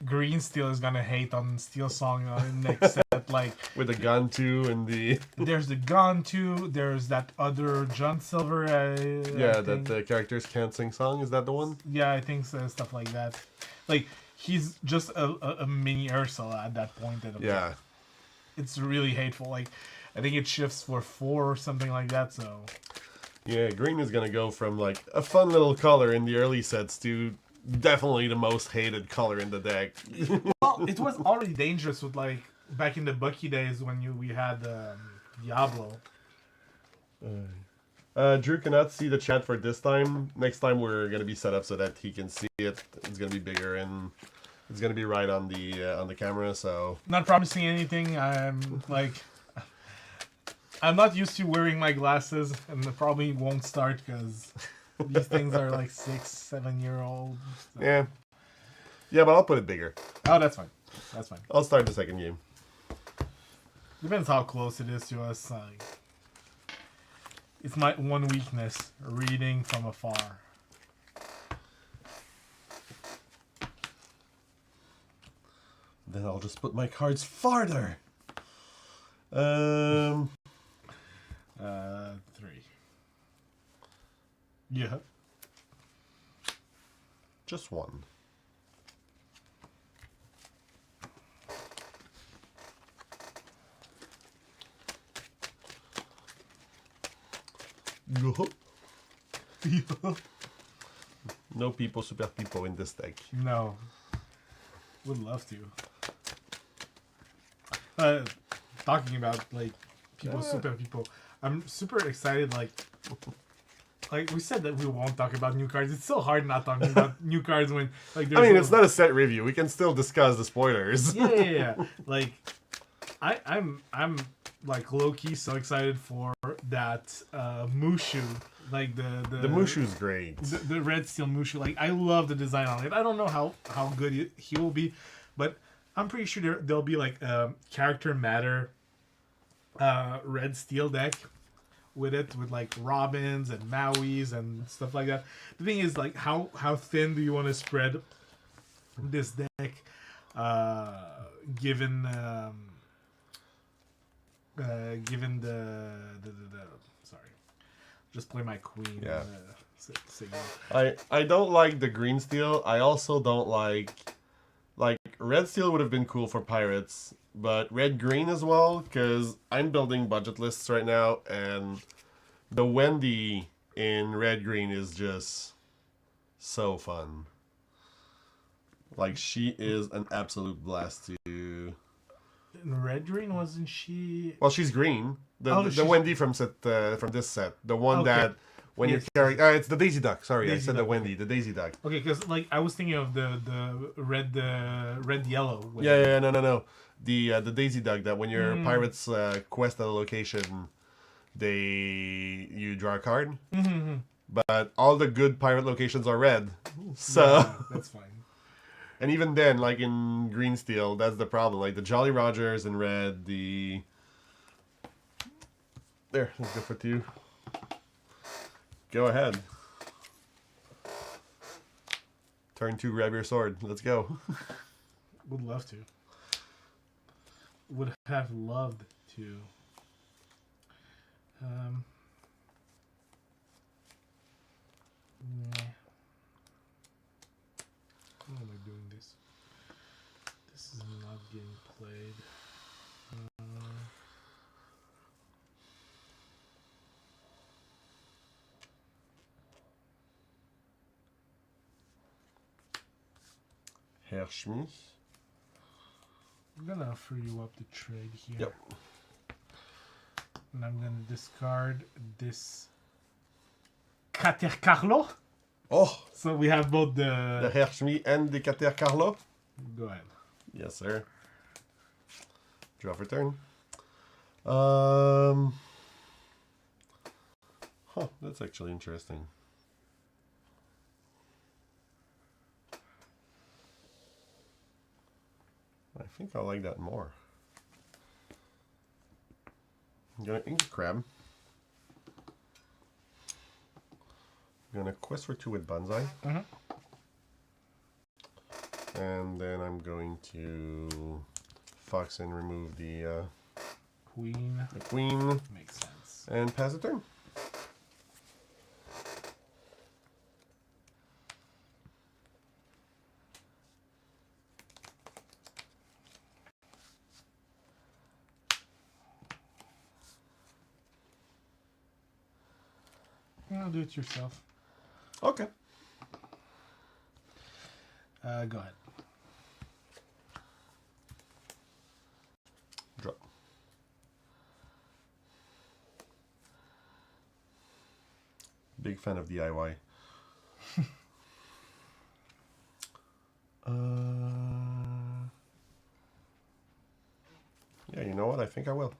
Green Steel is gonna hate on Steel Song on next set. Like, With the gun, too, and the... there's the gun too. There's that other John Silver. Yeah, I that think. the characters can't sing song. Is that the one? Yeah, I think so. Stuff like that. Like, he's just a mini Ursula at that point. Yeah. It's really hateful. Like, I think it shifts for 4 or something like that. So Yeah, green is going to go from, like, a fun little color in the early sets to definitely the most hated color in the deck. well, it was already dangerous with like back in the Bucky days when we had Diablo. Drew cannot see the chat for this time. Next time we're going to be set up so that he can see it. It's going to be bigger and it's going to be right on the camera, so... Not promising anything. I'm not used to wearing my glasses, and it probably won't start because these things are like 6-7 year old. So. Yeah. Yeah, but I'll put it bigger. Oh, that's fine. That's fine. I'll start the second game. Depends how close it is to us. It's my one weakness, reading from afar. Then I'll just put my cards farther. 3. Yeah. Just 1. No people, super people in this deck. No. Would love to. Talking about like people, super people. I'm super excited. Like we said that we won't talk about new cards. It's so hard not talking about new cards when like. I mean, it's not a set review. We can still discuss the spoilers. Yeah. Like, I'm like low key so excited for that Mushu. Like the Mushu's great. The red steel Mushu. Like, I love the design on it. I don't know how good he will be, but I'm pretty sure there'll be like a character matter red steel deck with it, with like Robins and Mauis and stuff like that. The thing is, like, how thin do you want to spread this deck, given the sorry, just play my queen. Yeah. Signal. I don't like the green steel. I also don't like like red steel would have been cool for pirates, but red green as well, because I'm building budget lists right now, and the Wendy in red green is just so fun. Like, she is an absolute blast to. In red green, wasn't she? Well, she's green. The Wendy from this set, the one that when Yes. you carry, it's the Daisy Duck. Sorry, I Daisy said Duck. the Wendy, the Daisy Duck. Okay, because like I was thinking of the red yellow. Yeah, no. The Daisy Duck, that when your pirates quest at a location, you draw a card. Mm-hmm. But all the good pirate locations are red, so Yeah, that's fine. and even then, like in green steel, that's the problem. Like the Jolly Rogers in red, there, let's go for 2. Go ahead. Turn 2, grab your sword. Let's go. Would love to. Would have loved to. Yeah. How am I doing this? This is not getting played. Herr Schmich. I'm gonna offer you up the trade here. Yep. And I'm gonna discard this Catercarlo. Oh, So we have both the Herr Schmich and the Cater Carlo. Go ahead. Yes, sir. Draw for turn. That's actually interesting. I think I like that more. I'm gonna ink crab. I'm gonna quest for 2 with Banzai. And then I'm going to Fox and remove the Queen. queen Makes sense. and pass the turn. I'll do it yourself. Okay. Go ahead. Drop. Big fan of DIY. Yeah, you know what? I think I will.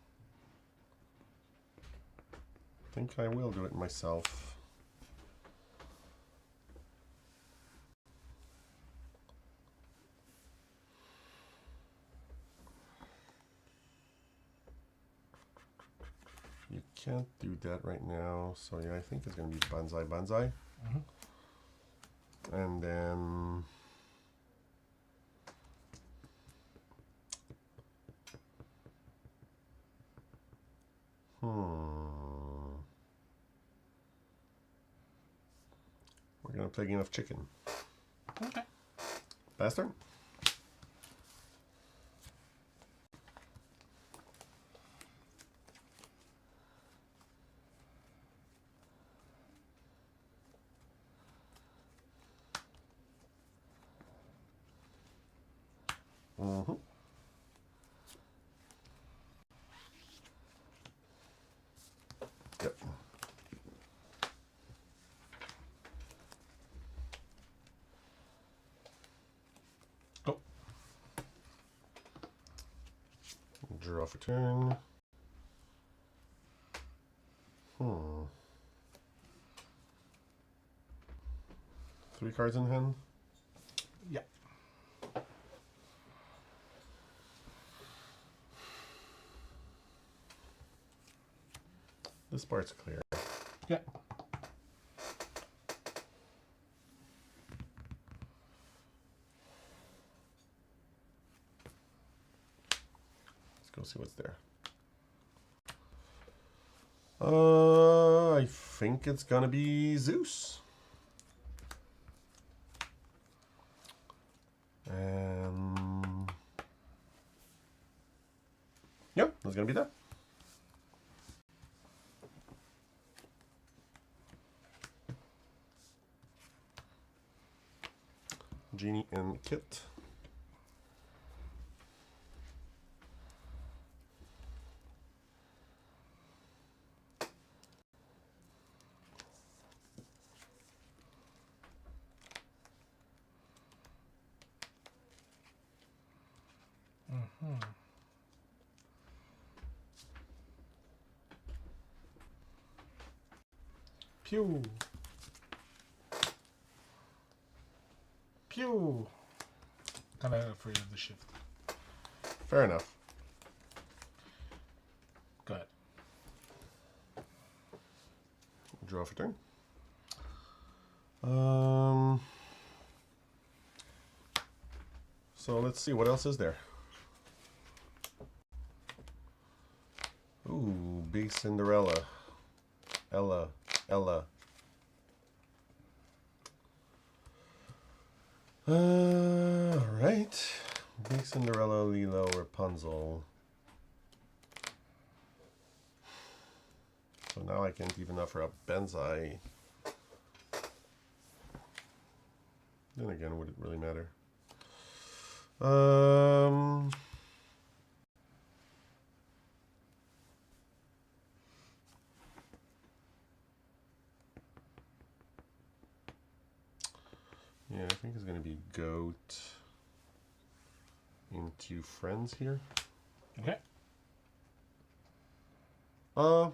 I think I will do it myself. You can't do that right now, so yeah, I think it's gonna be Banzai Banzai. And then we're gonna play a game of chicken. Okay. Bastard. Yep. Go. Draw for turn. 3 cards in hand. Yeah. This part's clear. Yeah. Let's go see what's there. I think it's gonna be Zeus. And Yep, that's gonna be that. Genie and Kit. Pew. Pew. Kind of afraid of the shift. Fair enough. Go ahead. Draw for turn. So let's see what else is there. Ooh, big Cinderella. Ella. Alright. Big Cinderella, Lilo, Rapunzel. So now I can't even offer up Benzai. Then again, would it really matter? Yeah, I think it's going to be Goat into Friends here. Okay. Yeah.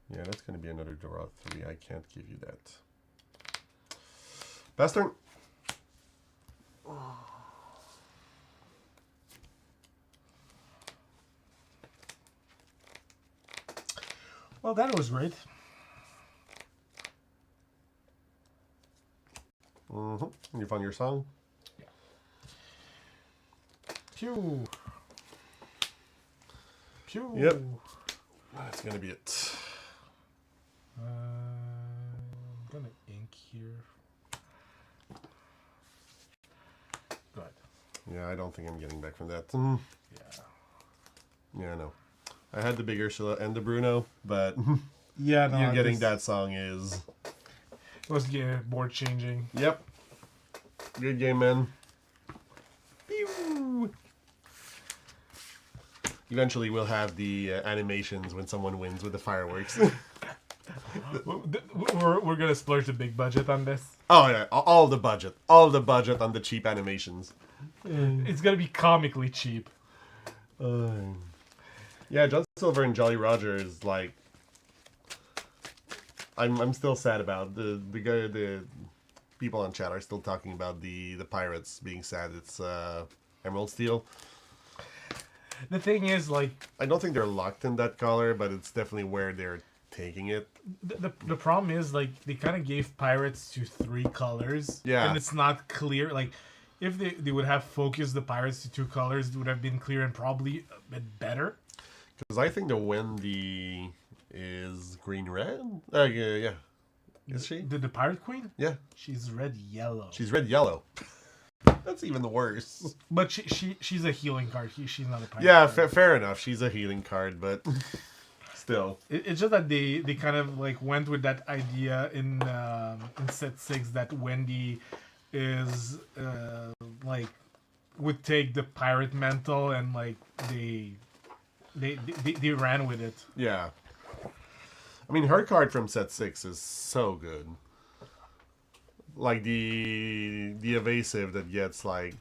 Yeah, that's going to be another draw 3. I can't give you that. Pass turn. Well, that was great. You found your song? Yeah. Pew. Pew. Yep. That's going to be it. I'm gonna ink here. Go ahead. Yeah, I don't think I'm getting back from that. Yeah. Yeah, no. I had the big Ursula and the Bruno, but Yeah, no, you getting that song is... It was board changing. Yep. Good game, man. Pew! Eventually, we'll have the animations when someone wins with the fireworks. We're gonna splurge a big budget on this. Oh, yeah. All the budget on the cheap animations. It's gonna be comically cheap. Yeah, John Silver and Jolly Roger is like... I'm still sad about the people on chat are still talking about the pirates being sad. It's Emerald Steel. The thing is, like, I don't think they're locked in that color, but it's definitely where they're taking it. the problem is, like, they kind of gave pirates to 3 colors. Yeah. And it's not clear. Like, if they would have focused the pirates to 2 colors, it would have been clear and probably a bit better. Because I think the Wendy is green-red. Yeah. Is she? The Pirate Queen? Yeah. She's red-yellow. She's red-yellow. That's even worse. But she's a healing card. She's not a pirate. Yeah, card. fair enough. She's a healing card, but still. It's just that they kind of like went with that idea in set 6 that Wendy is like would take the pirate mantle and like they ran with it. Yeah. I mean, her card from set 6 is so good. Like the evasive that gets like,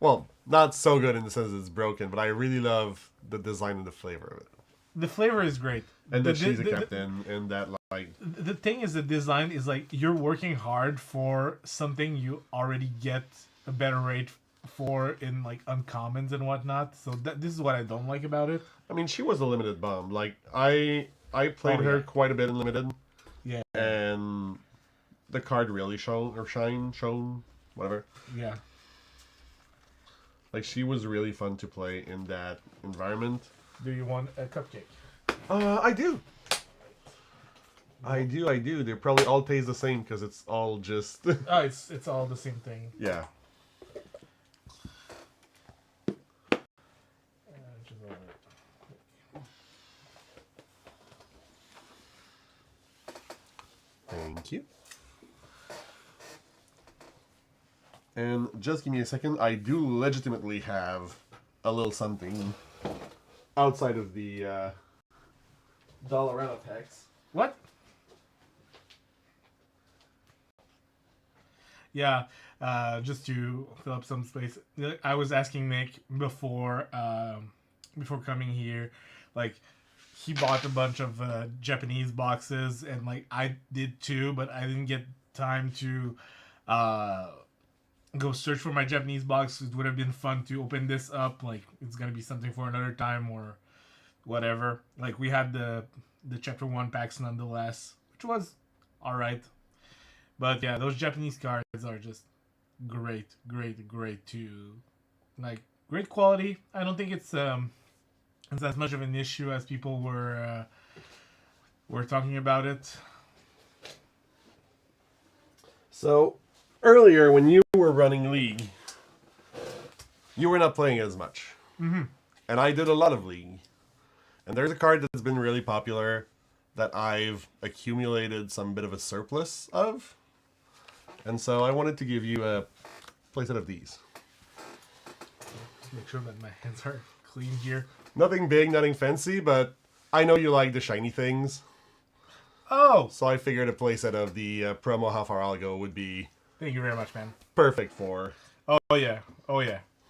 well, not so good in the sense it's broken, but I really love the design and the flavor of it. The flavor is great. And that she's a captain, and that like... The thing is, the design is like, you're working hard for something you already get a better rate for in like uncommons and whatnot. So this is what I don't like about it. I mean, she was a limited bomb. Like, I played her quite a bit in limited. Yeah. And the card really shone, whatever. Yeah. Like, she was really fun to play in that environment. Do you want a cupcake? I do. I do. They probably all taste the same because it's all just... Oh, it's all the same thing. yeah. Thank you. And just give me a second. I do legitimately have a little something outside of the Dollarama packs. What? Yeah, just to fill up some space. I was asking Nick before coming here, like he bought a bunch of Japanese boxes, and like I did too, but I didn't get time to go search for my Japanese box. It would have been fun to open this up. Like it's gonna be something for another time or whatever. Like we had the chapter 1 packs nonetheless, which was all right. But yeah, those Japanese cards are just great too. Like great quality. I don't think it's as much of an issue as people were talking about it. So earlier when you were running League, you were not playing as much. Mm-hmm. And I did a lot of League. And there's a card that's been really popular that I've accumulated some bit of a surplus of. And so I wanted to give you a playset of these. Just make sure that my hands are clean here. Nothing big, nothing fancy, but I know you like the shiny things. Oh! So I figured a playset of the promo How Far I'll Go would be... Thank you very much, man. perfect for... Oh yeah.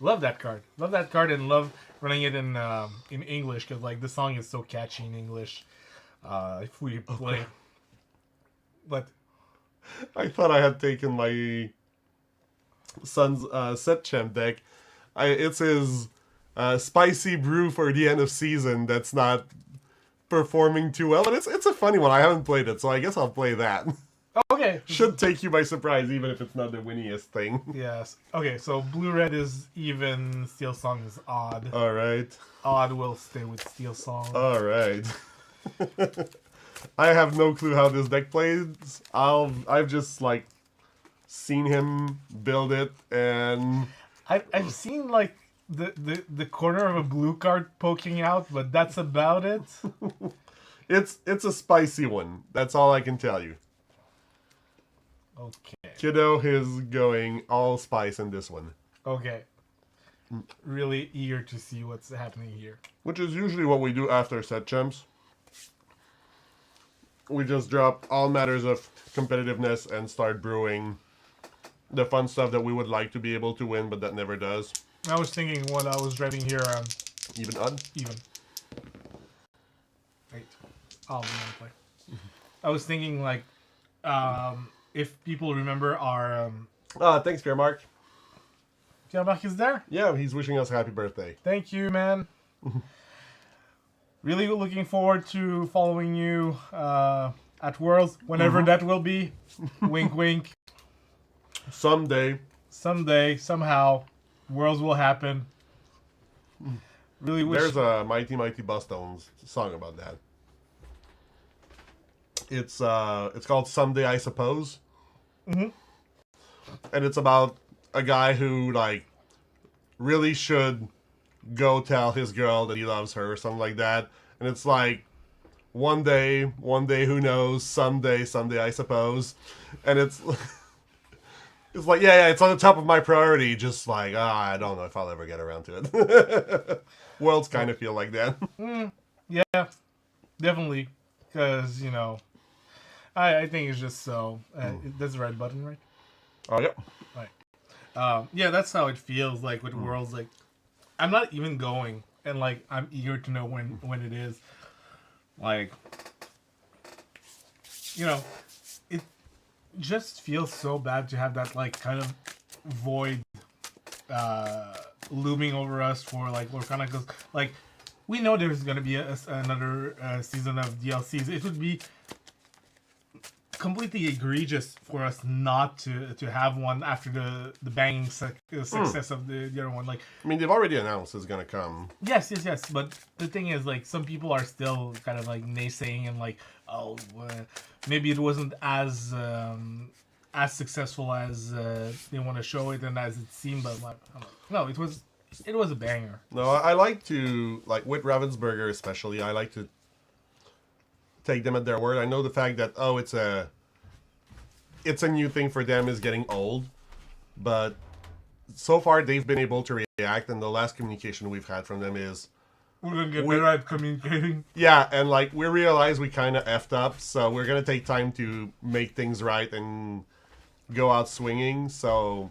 Love that card. Love that card and love running it in English because like the song is so catchy in English. If we play... But... I thought I had taken my son's set champ deck. It's his spicy brew for the end of season that's not performing too well, but it's a funny one. I haven't played it, so I guess I'll play that. Okay. Should take you by surprise, even if it's not the winniest thing. Yes. Okay, so blue-red is even, steel song is odd. All right. Odd will stay with steel song. All right. I have no clue how this deck plays. I've just like seen him build it, and I've seen like the corner of a blue card poking out, but that's about it. it's a spicy one. That's all I can tell you. Okay. Kiddo is going all spice in this one. Okay. Really eager to see what's happening here. Which is usually what we do after set champs. We just drop all matters of competitiveness and start brewing the fun stuff that we would like to be able to win, but that never does. I was thinking when I was driving here, Even odd? even. Wait, I'll play. I was thinking like, if people remember our Thanks, Pierre Mark. Pierre-Marc is there. Yeah, he's wishing us a happy birthday. Thank you, man. Really looking forward to following you at Worlds, whenever that will be. Wink, wink. Someday. Someday, somehow, Worlds will happen. Really wish. There's a Mighty Mighty Bosstones song about that. It's called Someday I Suppose. Mm-hmm. And it's about a guy who like really should go tell his girl that he loves her or something like that. And it's like one day, who knows, someday I suppose. And it's it's like, yeah, it's on the top of my priority, just like, I don't know if I'll ever get around to it. Worlds kind of feel like that. Yeah, definitely. Because, you know, I think it's just so... that's the right button, right? Oh, yeah. Right. Yeah, that's how it feels like with Worlds. Like, I'm not even going, and like I'm eager to know when it is. Like, you know, it just feels so bad to have that like kind of void looming over us for like Lorcana, because like we know there's gonna be another season of DLCs. It would be completely egregious for us not to have one after the banging success of the other one. Like, I mean, they've already announced it's gonna come. yes. But the thing is, like, some people are still kind of like naysaying and like, maybe it wasn't as successful as they want to show it and as it seemed, but like, no, it was a banger. No, I like to, like, with Ravensburger especially, I like to take them at their word. I know the fact that, it's a new thing for them is getting old, but so far they've been able to react, and the last communication we've had from them is, we're gonna get better at communicating. yeah, and like we realize we kind of effed up, so we're gonna take time to make things right and go out swinging. So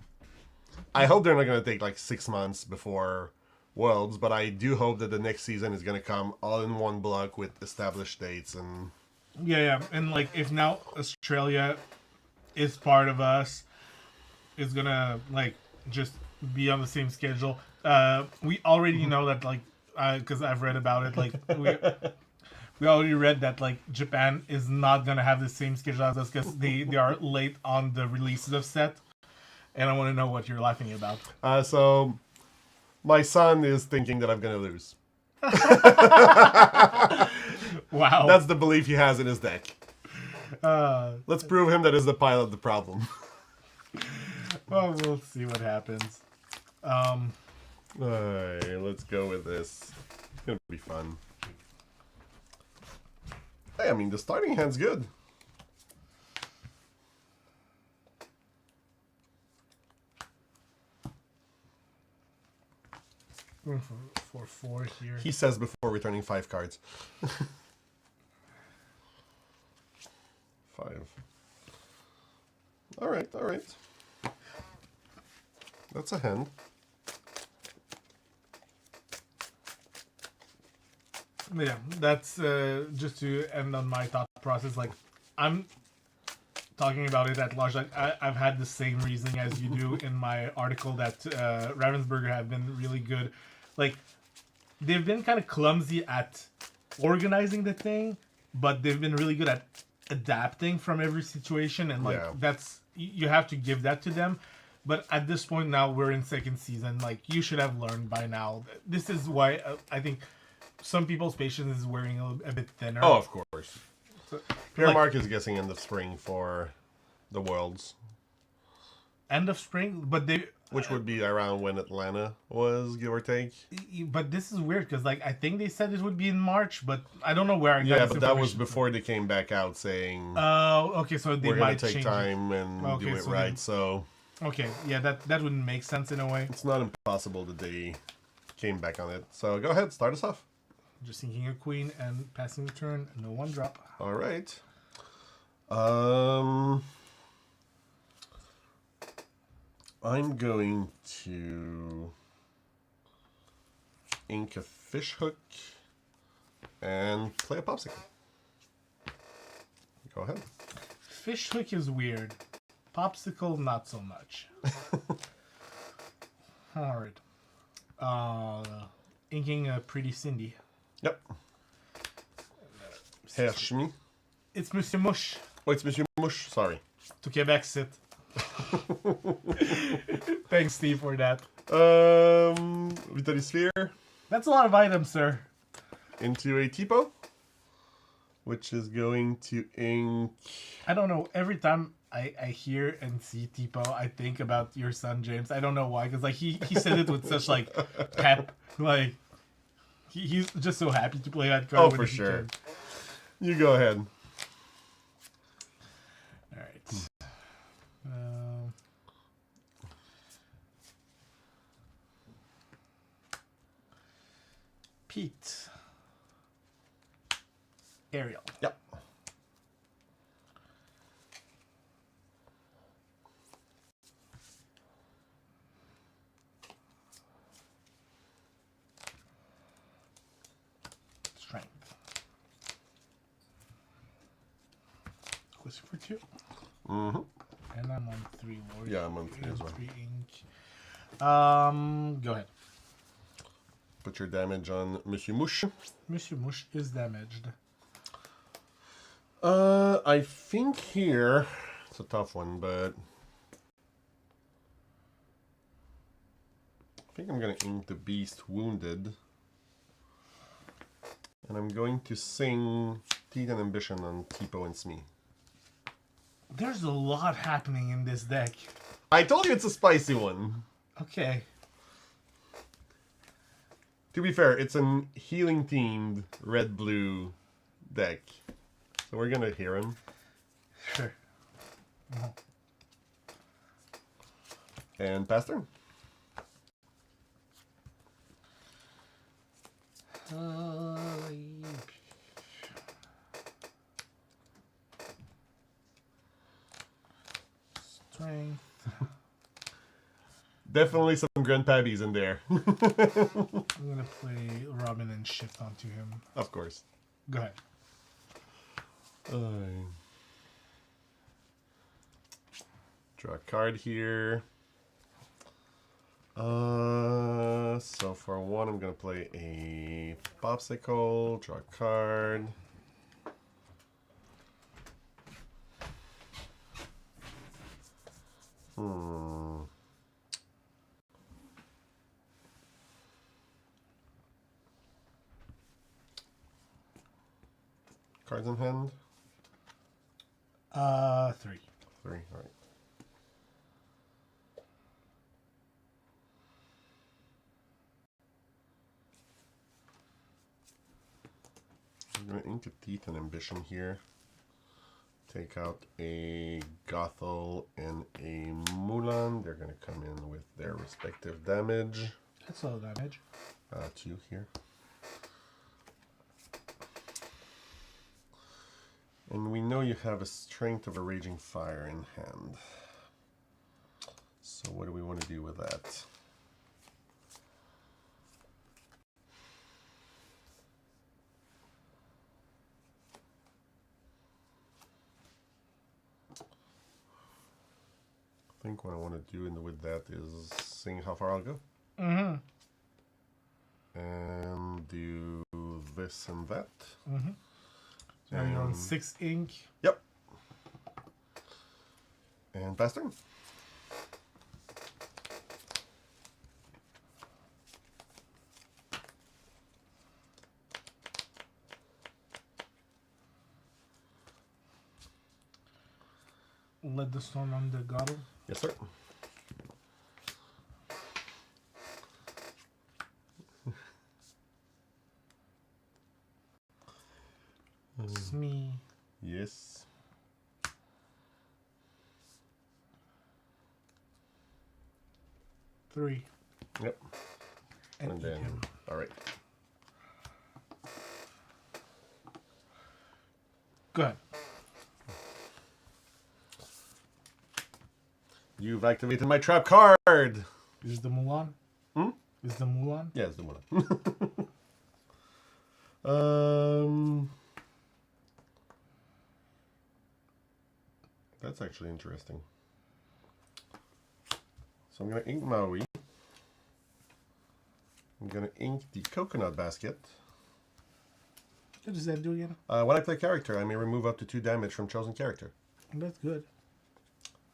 I hope they're not gonna take like 6 months before Worlds, but I do hope that the next season is gonna come all in one block with established dates. And Yeah, and like if now Australia is part of us, is gonna like just be on the same schedule. We already know that, like, because I've read about it. Like we already read that like Japan is not gonna have the same schedule as us because they are late on the releases of set. And I want to know what you're laughing about. so my son is thinking that I'm gonna lose. Wow, That's the belief he has in his deck. Let's prove him that is the pilot the problem. Well, we'll see what happens. Alright, let's go with this. It's gonna be fun. Hey, I mean, the starting hand's good. Going for 4 here. He says before returning 5 cards. 5. Alright, alright. That's a hand. Yeah, that's just to end on my thought process. Like, I'm talking about it at large. Like, I've had the same reasoning as you do in my article that Ravensburger have been really good. Like, they've been kind of clumsy at organizing the thing, but they've been really good at adapting from every situation. And like, that's, you have to give that to them. But at this point now, we're in second season. Like, you should have learned by now. This is why I think some people's patience is wearing a bit thinner. Oh, of course. So, Pierre like, Mark is guessing end of spring for the Worlds. End of spring, but they... Which would be around when Atlanta was, give or take. But this is weird, because like I think they said it would be in March, but I don't know where I got Yeah, this but that was information before they came back out saying, Oh, okay, so they we're going might to take change time and Okay, do it so right. then- So Okay, yeah, that would make sense in a way. it's not impossible that they came back on it. So go ahead, start us off. Just thinking a queen and passing the turn, no one drop. All right. I'm going to ink a fish hook and play a popsicle. Go ahead. Fish hook is weird. Popsicle, not so much. Alright. Inking a pretty Cindy. Yep. Herr Schmi. It's Monsieur Mush. Oh, it's Monsieur Mush. Sorry. To Quebec sit. Thanks, Steve, for that. Vitali Sphere That's a lot of items, sir. into a Tipo, which is going to ink. I don't know. Every time I hear and see Tipo, I think about your son James. I don't know why, because like he said it with such like pep. Like he's just so happy to play that card. Oh, when for he sure. turns. You go ahead. All right. Pete. Ariel. Yep. Strength. Quest for 2. Mm-hmm. And I'm on 3 Lord. Yeah, I'm on 3 as well. 3 ink. Go ahead. Put your damage on Monsieur Mush. Monsieur Mush is damaged. I think here it's a tough one, but I think I'm gonna ink the beast wounded, and I'm going to sing Teeth and Ambition on Tipo and Smee. There's a lot happening in this deck. I told you it's a spicy one. Okay. To be fair, it's an healing themed red-blue deck. So we're gonna hear him. Sure. And pass turn. Strength. Definitely some grandpabbies in there. I'm gonna play Robin and shift onto him. Of course. Go ahead. Draw a card here. So for one, I'm gonna play a popsicle. Draw a card. Cards in hand? 3. 3, alright. I'm going to ink a Teeth and Ambition here. Take out a Gothel and a Mulan. They're going to come in with their respective damage. That's all damage. 2 here. And we know you have a Strength of a Raging Fire in hand. So what do we want to do with that? I think what I want to do with that is seeing how far I'll go. Mm-hmm. And do this and that. Mm-hmm. So you're on 6 ink. Yep. And pass turn. Let the storm on the Gothel. Yes, sir. Smee. Yes. Three. Yep. And And eat then, him. all right. Go ahead. You've activated my trap card. Is the Mulan? Hmm? Is the Mulan? Yeah, it's the one. That's actually interesting. So I'm going to ink Maui. I'm going to ink the Coconut Basket. What does that do again? When I play character, I may remove up to 2 damage from chosen character. That's good.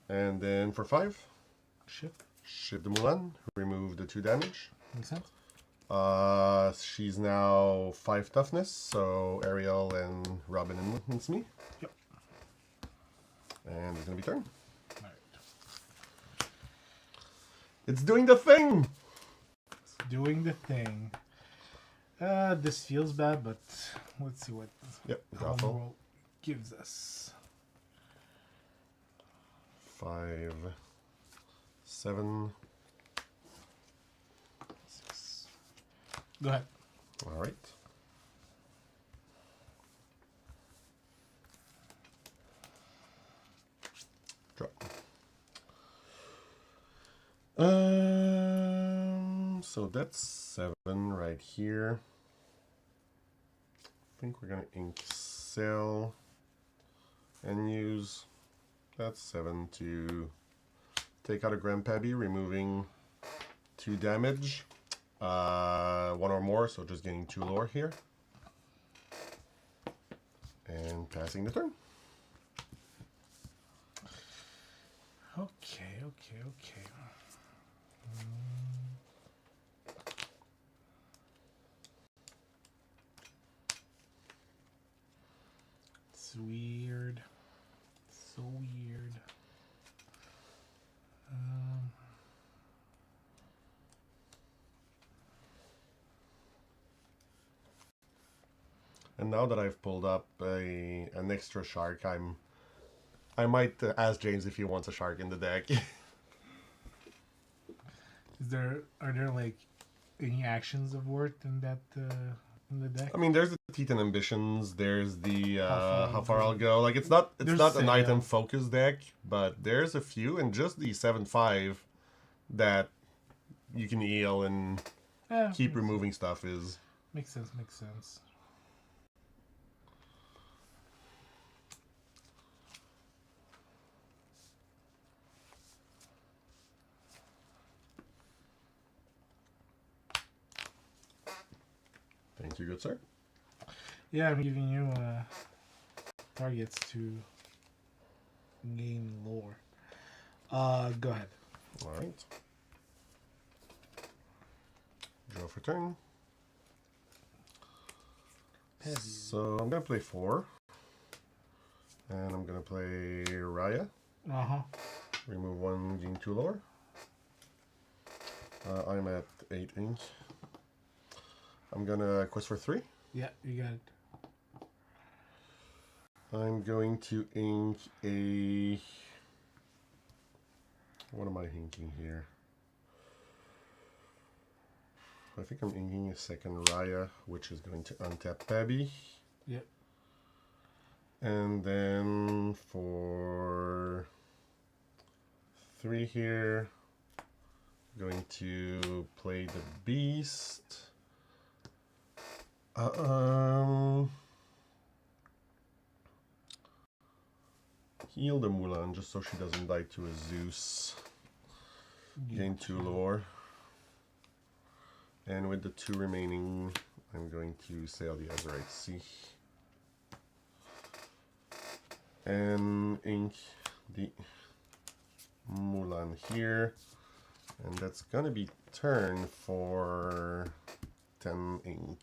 And then for 5, Shift. shift the Mulan, remove the 2 damage. Makes sense. She's now 5 toughness, so Ariel and Robin and Smee. Yep. And it's going to be turn. Alright. It's doing the thing! It's doing the thing. This feels bad, but let's see what Yep, Home Gothel. World gives us. 5, 7. 6. Go ahead. All right. Drop. So that's 7 right here. I think we're gonna ink Sail and use that 7 to take out a Grandpappy, removing 2 damage. 1 or more, so just getting 2 lore here. And passing the turn. Okay. So weird. And now that I've pulled up an extra shark, I might ask James if he wants a shark in the deck. Are there like any actions of worth in that in the deck? I mean, there's the Titan Ambitions. There's the How how far far I'll go. Like it's not There's an Sail. item focused deck, but there's a few, and just the 7/5 that you can heal and Yeah, keep removing stuff is. makes sense. Makes sense. Thank you, good sir. Yeah, I'm giving you targets to gain lore. Go ahead. All right. Draw for turn. Heavy. So I'm gonna play 4, and I'm gonna play Raya. Remove 1, gain 2 lore. I'm at 8 ink. I'm gonna quest for 3. Yeah, you got it. I'm going to ink a... What am I inking here? I think I'm inking a second Raya, which is going to untap Pabby. Yep. And then for 3 here, going to play the Beast. Heal the Mulan just so she doesn't die to a Zeus. Gain 2 lore. And with the 2 remaining, I'm going to sail the Azurite Sea. And ink the Mulan here. And that's gonna be turn for 10 ink.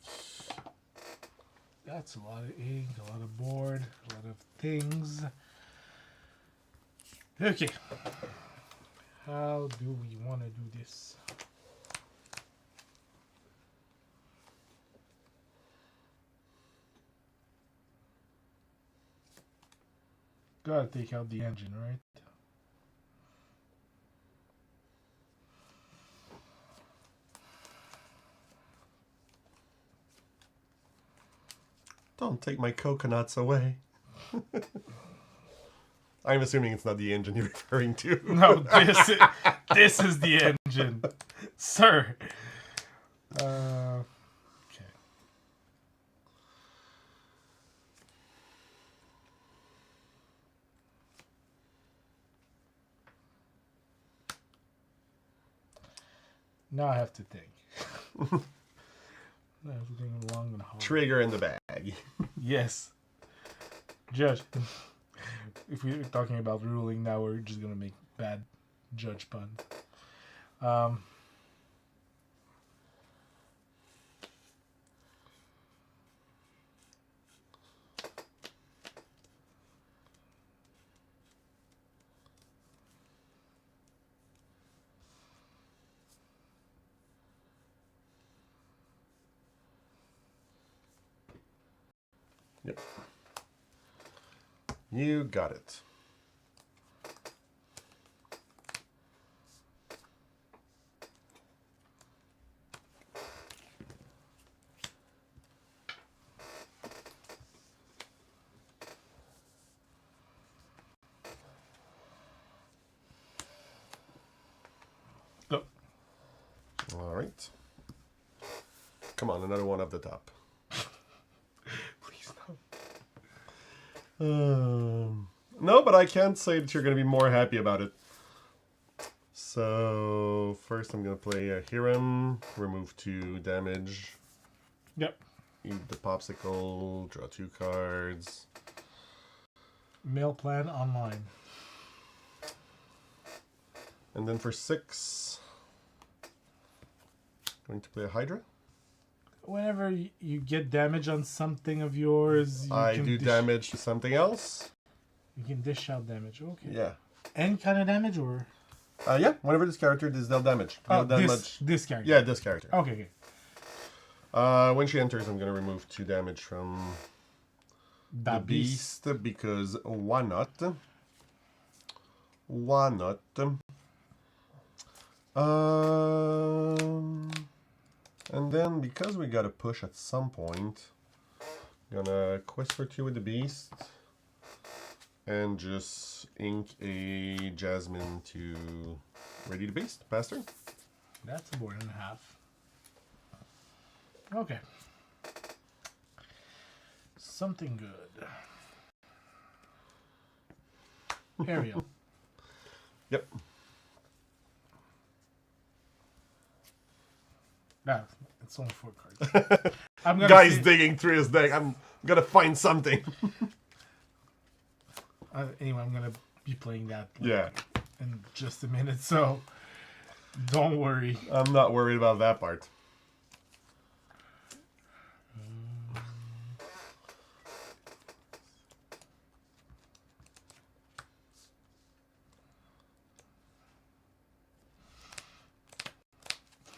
That's a lot of ink, a lot of board, a lot of things. Okay. How do we want to do this? Gotta take out the engine, right? Don't take my coconuts away. I'm assuming it's not the engine you're referring to. No, this is the engine, sir. Okay. Now I have to think. I have to think long and hard. Trigger in the bag. Yes. Judge. If we're talking about ruling now, we're just gonna make bad judge puns. Yep. You got it. Go. All right. Come on, another one up the top. Please no. No, but I can't say that you're going to be more happy about it. So, first I'm going to play a Hiram, remove 2 damage, Yep. eat the popsicle, draw 2 cards. Mail plan online. And then for 6, going to play a Hydra. Whenever you get damage on something of yours, you I can do damage to something else. You can dish out damage. Okay. Yeah. Any kind of damage or? Yeah, whenever this character does deal damage. Deal This character. Yeah, this character. Okay. When she enters, I'm going to remove 2 damage from the beast because why not? Why not? And then because we got to push at some point, I'm gonna quest for 2 with the beast and just ink a Jasmine to ready the beast. Faster. That's a board and a half. Okay. Something good. Ariel. Yep. Nah, it's only 4 cards. I'm gonna Guy's digging through his deck. I'm gonna find something. Anyway, I'm gonna be playing that in just a minute, so don't worry. I'm not worried about that part.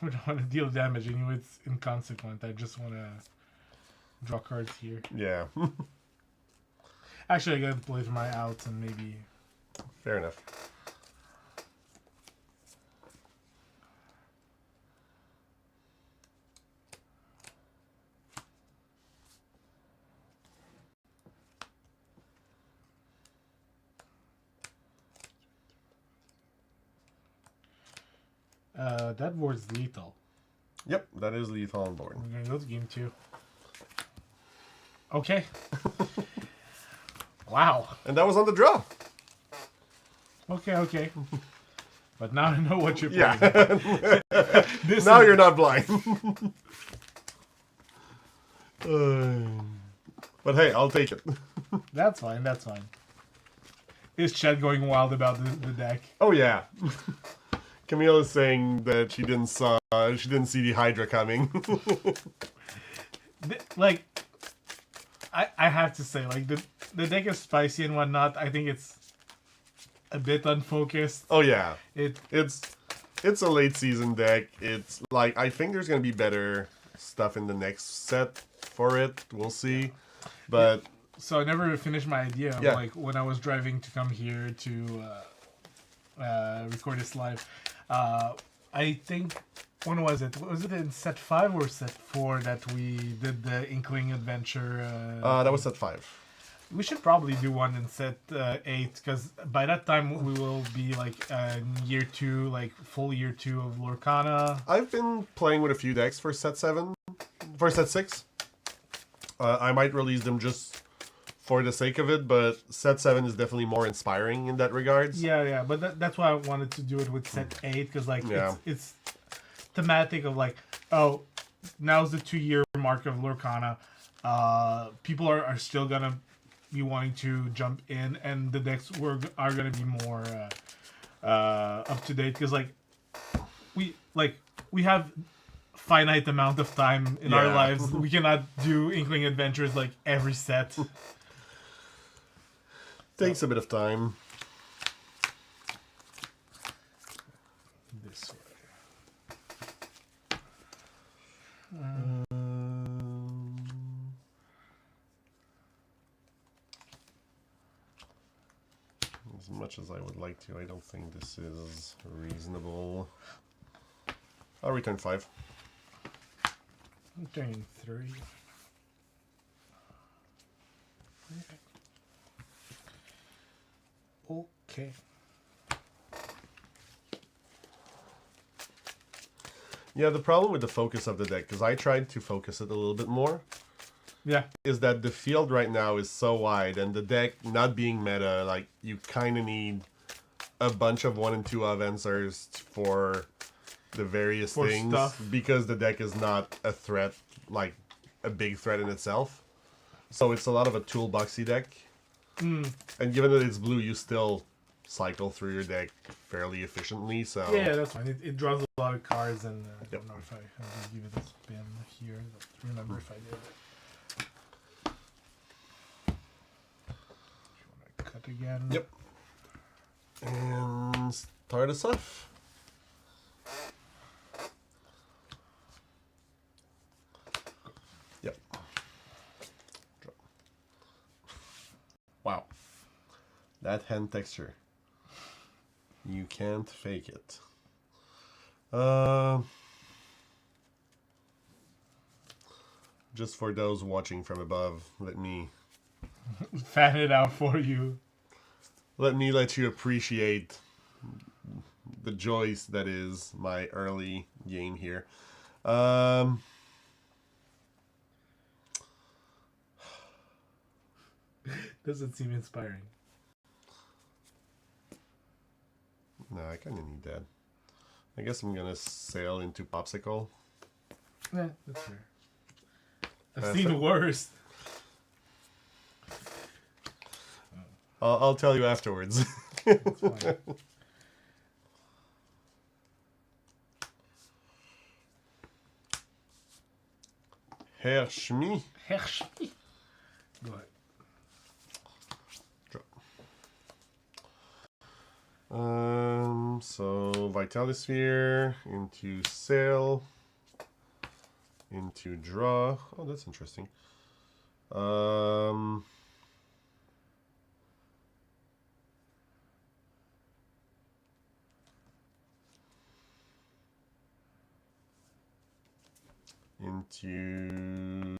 I don't want to deal damage anyway, it's inconsequent. I just want to draw cards here. Yeah. Actually, I gotta play for my outs and maybe... Fair enough. That board's lethal. Yep, that is lethal on board. We're gonna go to game 2. Okay. Wow. And that was on the draw. Okay. But now I know what you're Yeah. playing. Now you're not blind. But hey, I'll take it. That's fine. Is Chet going wild about the deck? Oh yeah. Camille is saying that she didn't see the Hydra coming. Like, I have to say, like, the deck is spicy and whatnot. I think it's a bit unfocused. Oh yeah. It's It's a late season deck. It's like, I think there's gonna be better stuff in the next set for it. We'll see. But so I never finished my idea. Yeah. Like when I was driving to come here to record this live, I think when was it? Was it in set 5 or set 4 that we did the Inkling adventure? that was set 5. We should probably do one in set 8 because by that time we will be like year 2, like full year 2 of Lorcana. I've been playing with a few decks for set 7, for set 6. I might release them just for the sake of it, but set 7 is definitely more inspiring in that regards. Yeah, but that's why I wanted to do it with set 8 because like it's thematic of like, oh, now's the 2-year mark of Lorcana. People are still gonna be wanting to jump in, and the decks are gonna be more up to date because we have finite amount of time in our lives. We cannot do Inkling adventures like every set. Takes a bit of time. This way. As much as I would like to, I don't think this is reasonable. I'll return 5. I'm turning 3. Okay. Yeah, the problem with the focus of the deck, because I tried to focus it a little bit more, is that the field right now is so wide, and the deck not being meta, like, you kind of need a bunch of 1 and 2 answers for the various things, because the deck is not a threat, like a big threat in itself. So it's a lot of a toolboxy deck. And given that it's blue, you still cycle through your deck fairly efficiently. So yeah, that's fine. It draws a lot of cards, and I don't know if I just give it a spin here. I don't remember if I did. If you want to cut again. Yep. And start us off. Yep. Wow. That hand texture. You can't fake it. Just for those watching from above, let me Fan it out for you. let you appreciate the joys that is my early game here. Doesn't seem inspiring. No, I kind of need that. I guess I'm gonna sail into Popsicle. Yeah, that's fair. I've That's seen it. worse. I'll tell you afterwards. That's fine. Herr Schmi. Hershey. Go ahead. So Vitalisphere into Sail into Draw. Oh, that's interesting. Into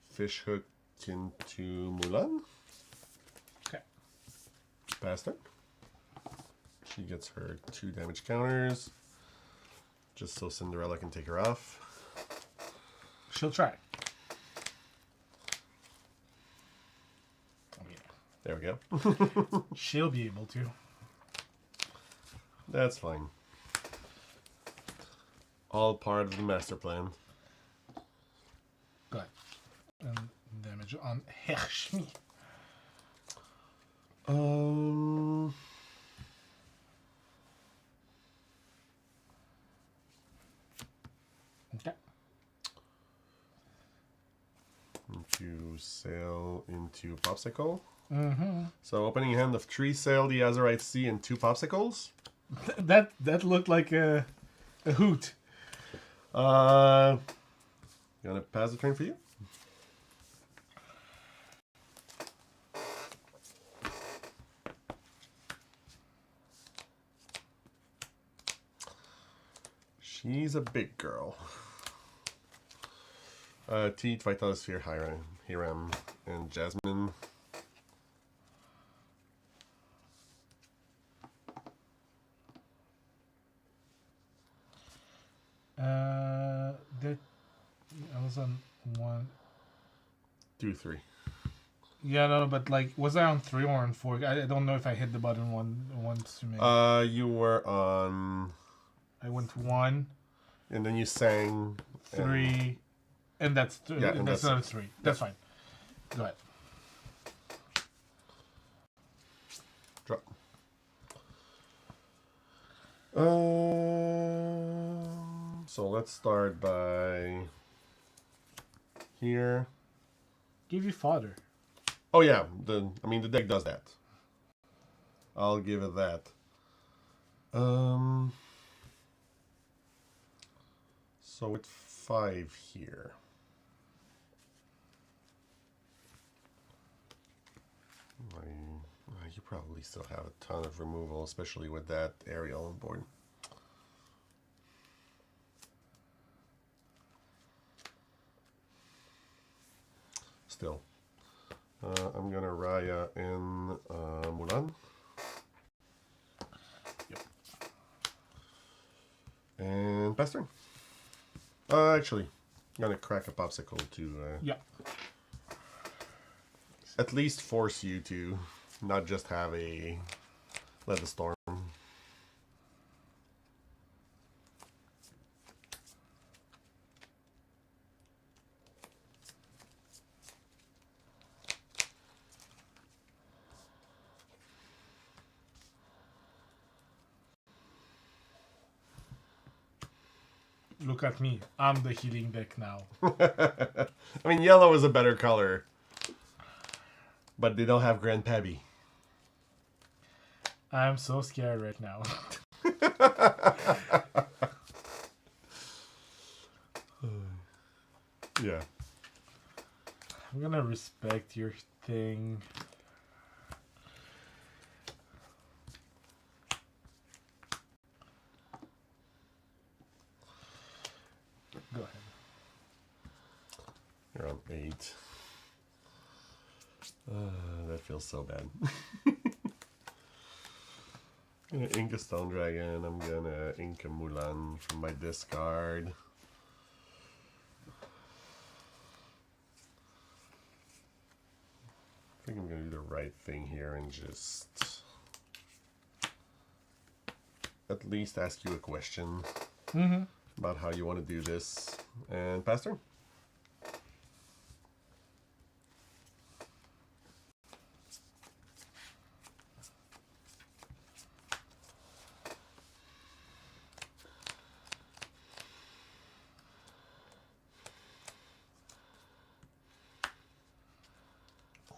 Fishhook into Mulan. Okay. Past her. She gets her 2 damage counters. Just so Cinderella can take her off. She'll try. Oh, yeah. There we go. She'll be able to. That's fine. All part of the master plan. Go ahead. And damage on Hershey. Okay. Into Sail into Popsicle. Mm-hmm. So opening hand of 3 Sail, the Azurite Sea, and 2 Popsicles. That looked like a hoot. Gonna pass the turn for you. She's a big girl. Teat, Vitalisphere, Hiram, and Jasmine. I was on 1. 2, 3. Yeah, no, but like, was I on 3 or on 4? I don't know if I hit the button once too many. You were on, I went 1, and then you sang 3, and that's Yeah, and that's that's another it. 3. That's fine. Go ahead. Drop. So let's start by here. Give you fodder. Oh yeah, the deck does that. I'll give it that. So with 5 here. You probably still have a ton of removal, especially with that Ariel on board. Still. I'm gonna Raya in Mulan. Yep. And pass turn. Actually, I'm gonna crack a Popsicle to Yeah. at least force you to not just have a Let the Storm. Look at me. I'm the healing deck now. I mean, yellow is a better color, but they don't have Grand Pebby. I'm so scared right now. Yeah. I'm gonna respect your thing. Go ahead. You're on 8. That feels so bad. I'm gonna ink a Stone Dragon. I'm gonna ink a Mulan from my discard. I think I'm gonna do the right thing here and just at least ask you a question about how you want to do this. And pass turn.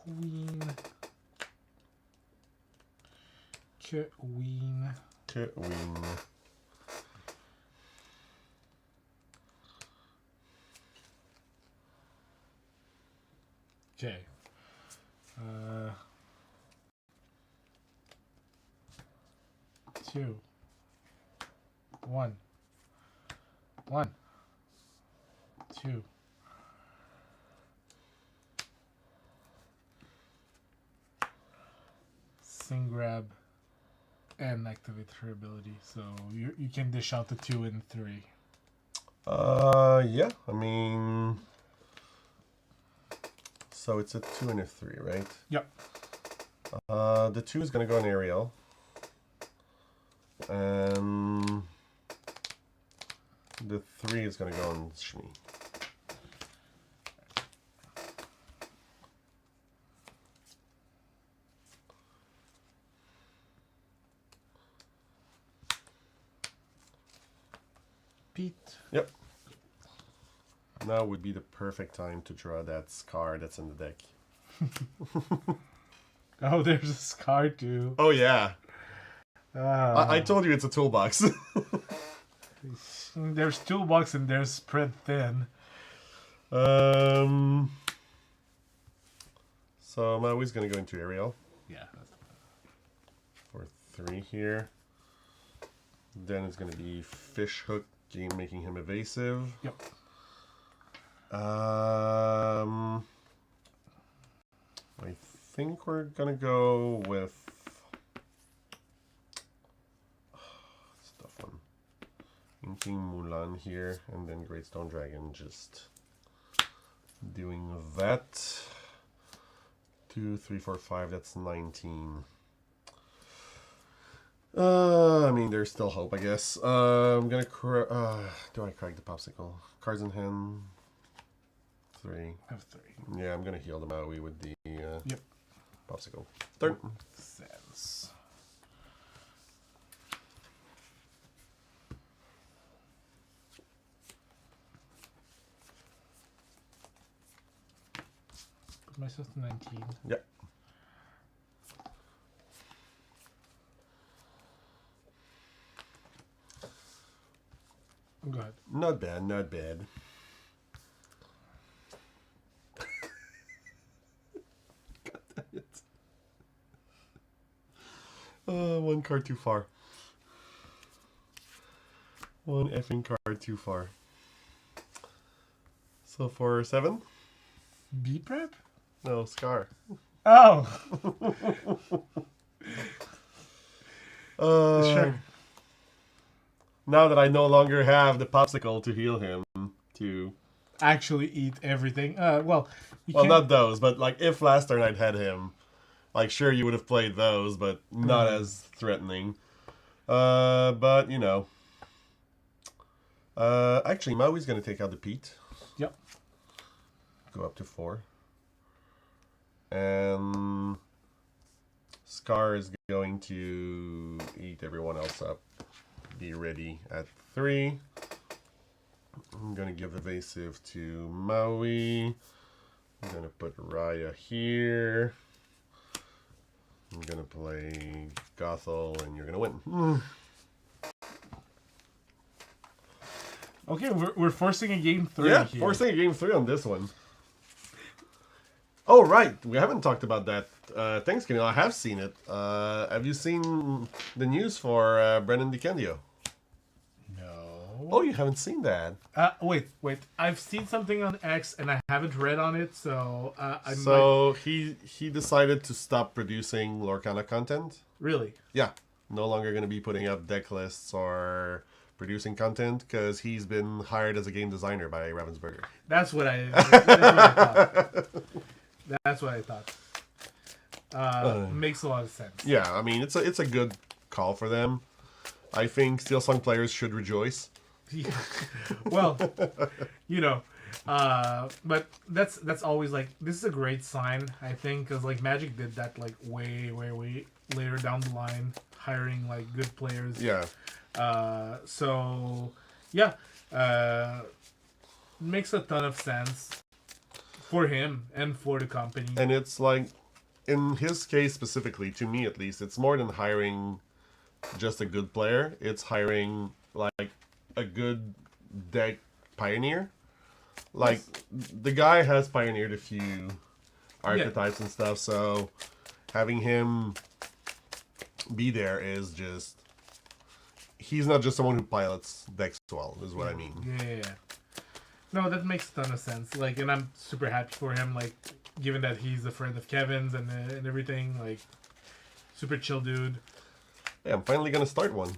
Queen. Queen. Okay. 2. 1. 1. 2. Sing grab and activate her ability. So you can dish out the 2 and 3. Yeah, I mean, so it's a 2 and a 3, right? Yep. The 2 is gonna go on Ariel. And the 3 is gonna go on Shmi. Pete. Yep. Now would be the perfect time to draw that Scar that's in the deck. Oh, there's a Scar too. Oh yeah. I told you it's a toolbox. There's toolbox and there's spread thin. So Maui's gonna go into Ariel. Yeah. For 3 here. Then it's gonna be Fish Hook, making him evasive. Yep. I think we're gonna go with it's a tough one. Inking Mulan here, and then Great Stone Dragon just doing that. 2, 3, 4, 5. That's 19. I mean, there's still hope, I guess. I'm gonna do I crack the popsicle? Cards in hand. 3. I have 3. Yeah, I'm gonna heal the Maui with the Yep. popsicle. Third. Sense. Put myself to 19. Yep. Go ahead. Not bad, not bad. God damn it. One card too far. One effing card too far. So for 7? B prep? No, Scar. Oh! Sure. Now that I no longer have the popsicle to heal him, to Actually eat everything. Well, you well, can't... not those, but like if last turn I'd had him, like sure you would have played those, but not as threatening. But you know, actually Maui's gonna take out the Pete. Yep. Go up to 4, and Scar is going to eat everyone else up. Be ready at 3. I'm gonna give evasive to Maui. I'm gonna put Raya here. I'm gonna play Gothel, and you're gonna win. Okay, we're forcing a game 3 Yeah, here. forcing a game 3 on this one. Oh, right. We haven't talked about that. Thanks, Camille. I have seen it. Have you seen the news for Brennan DiCandio? No. Oh, you haven't seen that. Wait. I've seen something on X and I haven't read on it, so I might... So he decided to stop producing Lorcana content. Really? Yeah. No longer going to be putting up deck lists or producing content because he's been hired as a game designer by Ravensburger. That's what I thought. That's what I thought. Makes a lot of sense. Yeah, I mean, it's a good call for them. I think Steel Song players should rejoice. Well, but that's always like, this is a great sign, I think, because like Magic did that like way later down the line, hiring like good players. Yeah. So yeah, makes a ton of sense for him and for the company. And it's like, in his case specifically, to me at least, it's more than hiring just a good player. It's hiring like a good deck pioneer. Like, the guy has pioneered a few archetypes and stuff, so having him be there is just... He's not just someone who pilots decks well, is what I mean. Yeah. No, that makes a ton of sense. Like, and I'm super happy for him. Like, given that he's a friend of Kevin's and everything, like, super chill dude. Yeah, I'm finally gonna start one.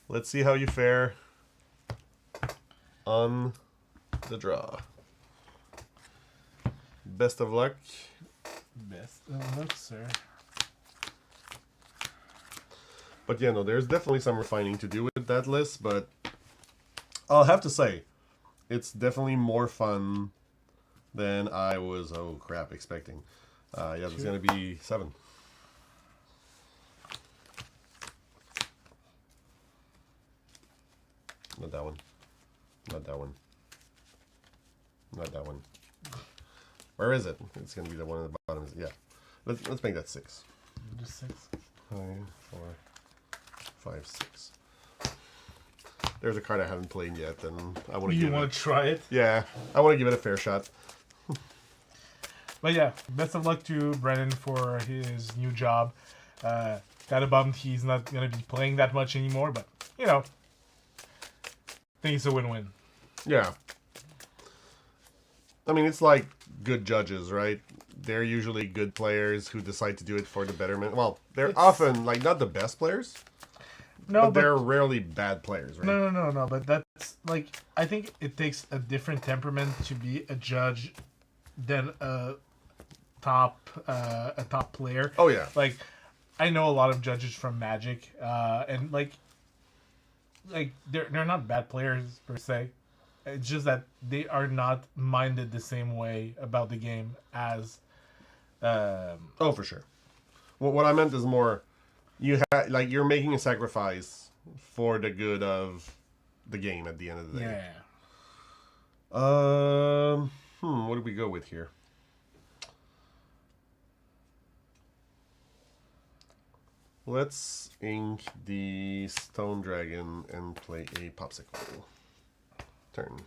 Let's see how you fare on the draw. Best of luck. Best of luck, sir. But yeah, no, there's definitely some refining to do with that list, but I'll have to say, it's definitely more fun than I was, oh crap, expecting. Yeah, there's going to be 7. Not that one. Not that one. Not that one. Where is it? It's going to be the one at the bottom. Yeah. Let's make that 6. Just 6. 5, 4, 5, 6. There's a card I haven't played yet, and I want to. You want to try it? Yeah, I want to give it a fair shot. But yeah, best of luck to Brennan for his new job. Kind of bummed he's not going to be playing that much anymore, but, I think it's a win-win. Yeah. I mean, it's like good judges, right? They're usually good players who decide to do it for the betterment. Well, they're often, like, not the best players. No, but they're rarely bad players, right? No. But that's, like, I think it takes a different temperament to be a judge than a top player. Oh, yeah. Like, I know a lot of judges from Magic, and, like they're not bad players, per se. It's just that they are not minded the same way about the game as... Oh, for sure. What I meant is more... you're making a sacrifice for the good of the game at the end of the day. Yeah. What did we go with here? Let's ink the Stone Dragon and play a Popsicle. Turn.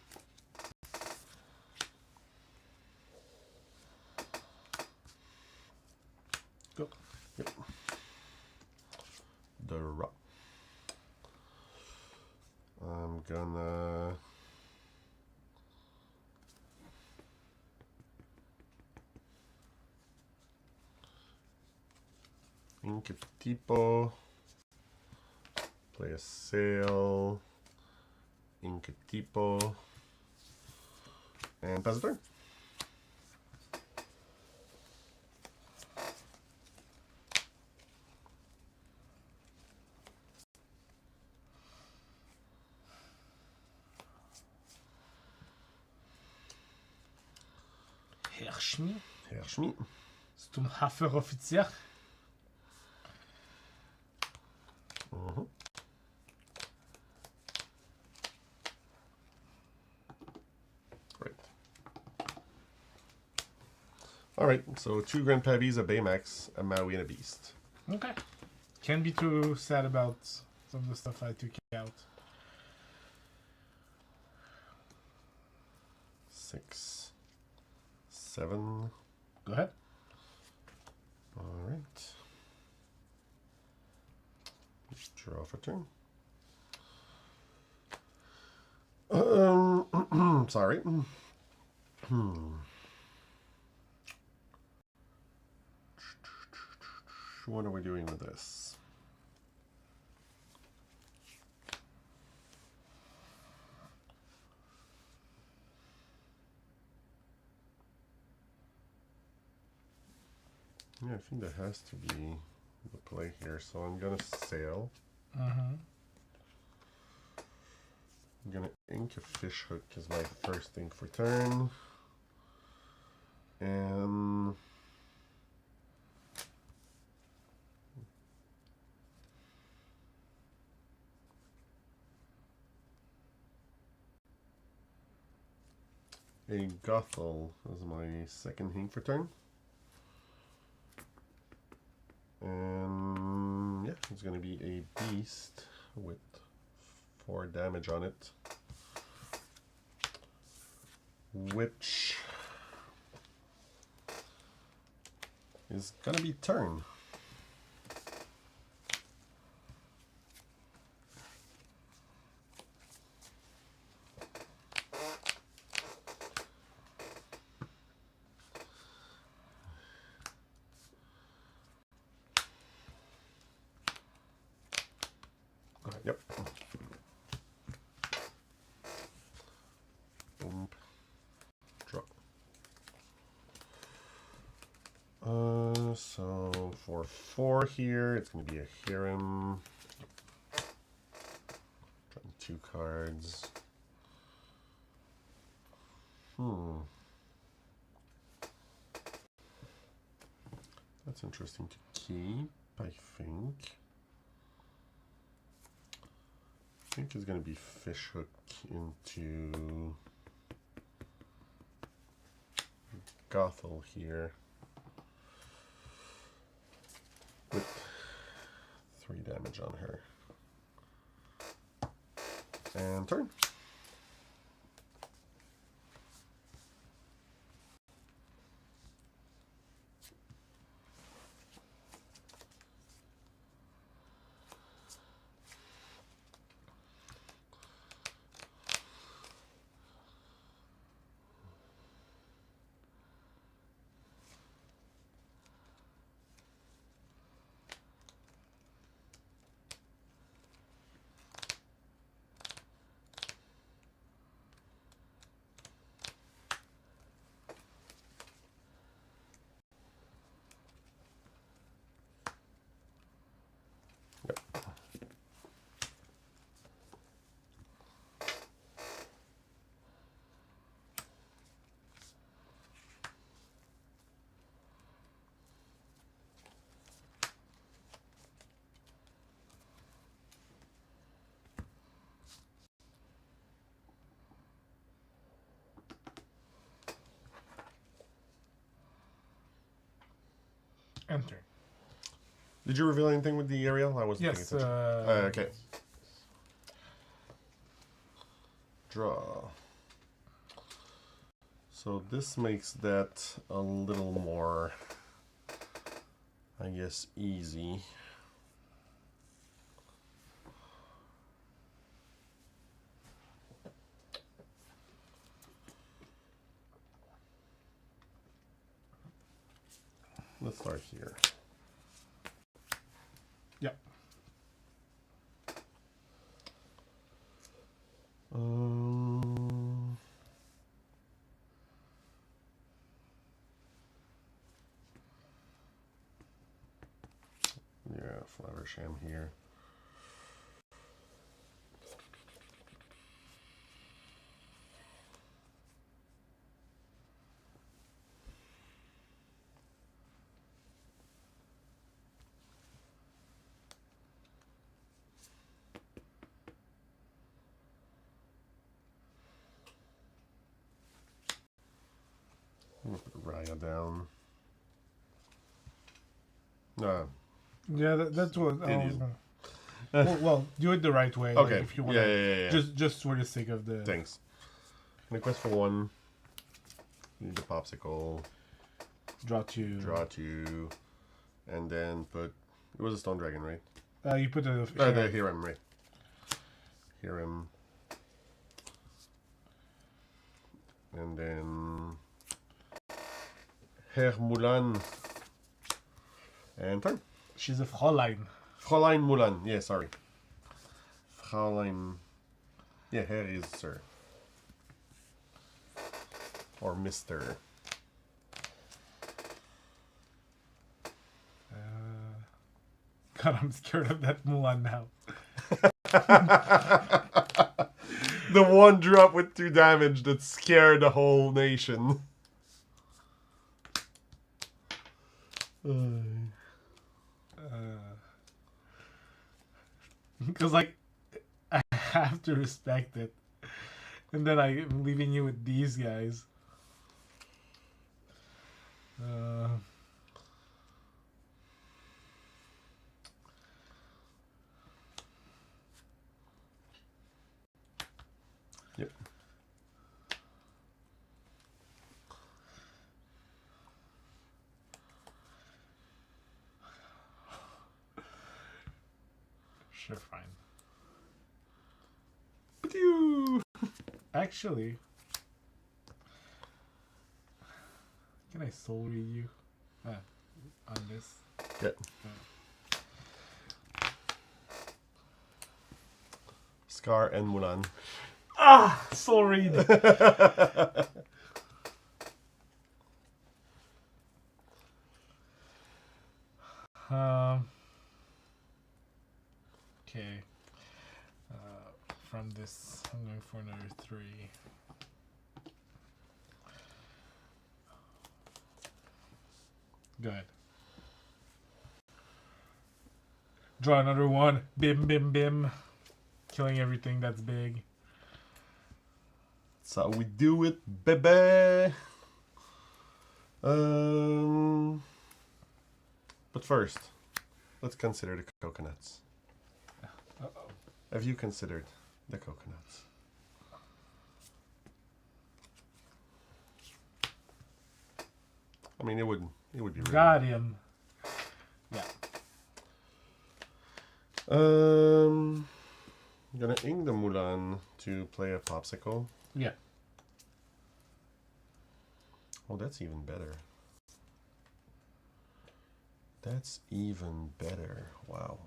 Go. Yep. The rock. I'm gonna ink a tipo, play a sail, ink a tipo, and pass the turn. Herr Schmied. Zum Haferoffizier. Right. Alright, so 2 Grand Pavis, a Baymax, a Maui, and a Beast. Okay. Can't be too sad about some of the stuff I took out. 6, 7. Go ahead. Alright. Draw for turn. Sorry. What are we doing with this? Yeah, I think there has to be the play here, so I'm gonna sail. I'm gonna ink a fish hook as my first ink for turn. And a Gothel is my second ink for turn. And yeah, it's gonna be a beast with 4 damage on it, which is gonna be turn. Yep. Boom. Drop. So for 4 here, it's going to be a Hiram. Drawing 2 cards. That's interesting to keep, I think. I think it's going to be fish hook into Gothel here with 3 damage on her. And turn. Enter. Did you reveal anything with the aerial? I wasn't paying Yes. attention. Okay. Draw. So this makes that a little more, I guess, easy. Let's start here. Yep. Yeah, Flowersham here. I'm gonna put Raya down. No. Yeah, that's what. Idiot. Well, do it the right way. Okay. Like, if you want Yeah. Just for the sake of the. Thanks. Request for 1. Need the popsicle. Draw 2. Draw 2. And then put... It was a stone dragon, right? You put a. The Hiram, right. Hiram. And then... Herr Mulan. And turn. She's a Fräulein. Fräulein Mulan. Yeah, sorry. Fräulein. Yeah, Herr is sir. Or Mr. God, I'm scared of that Mulan now. The one drop with 2 damage that scared the whole nation. Because, like, I have to respect it. And then I'm leaving you with these guys. Yep. Sure, fine. Pew! Actually, can I soul read you? On this? Yeah. Scar and Mulan. Soul read. Okay. From this, I'm going for another 3. Go ahead. Draw another 1. Bim, bim, bim. Killing everything that's big. That's how we do it, baby. But first, let's consider the coconuts. Uh-oh. Have you considered the coconuts? I mean, it would be really... Got him. Yeah. I'm gonna ink the Mulan to play a popsicle. Yeah. Oh, that's even better. That's even better. Wow.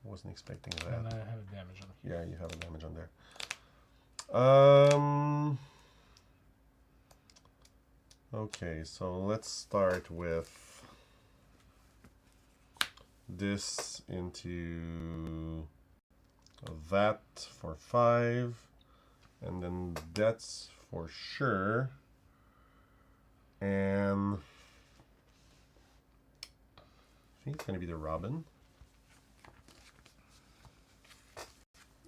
Wasn't expecting that. And I have a damage on here. Yeah, you have a damage on there. Okay, so let's start with this into that for 5, and then that's for sure. And I think it's going to be the Robin.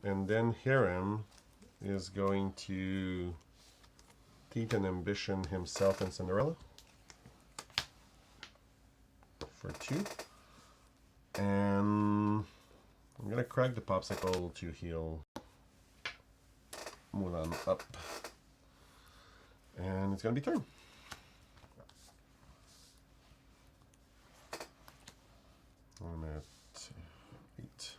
And then Hiram is going to Teeth and Ambition himself and Cinderella for 2. And I'm going to crack the popsicle to heal Mulan up. And it's going to be turn. I'm at 8.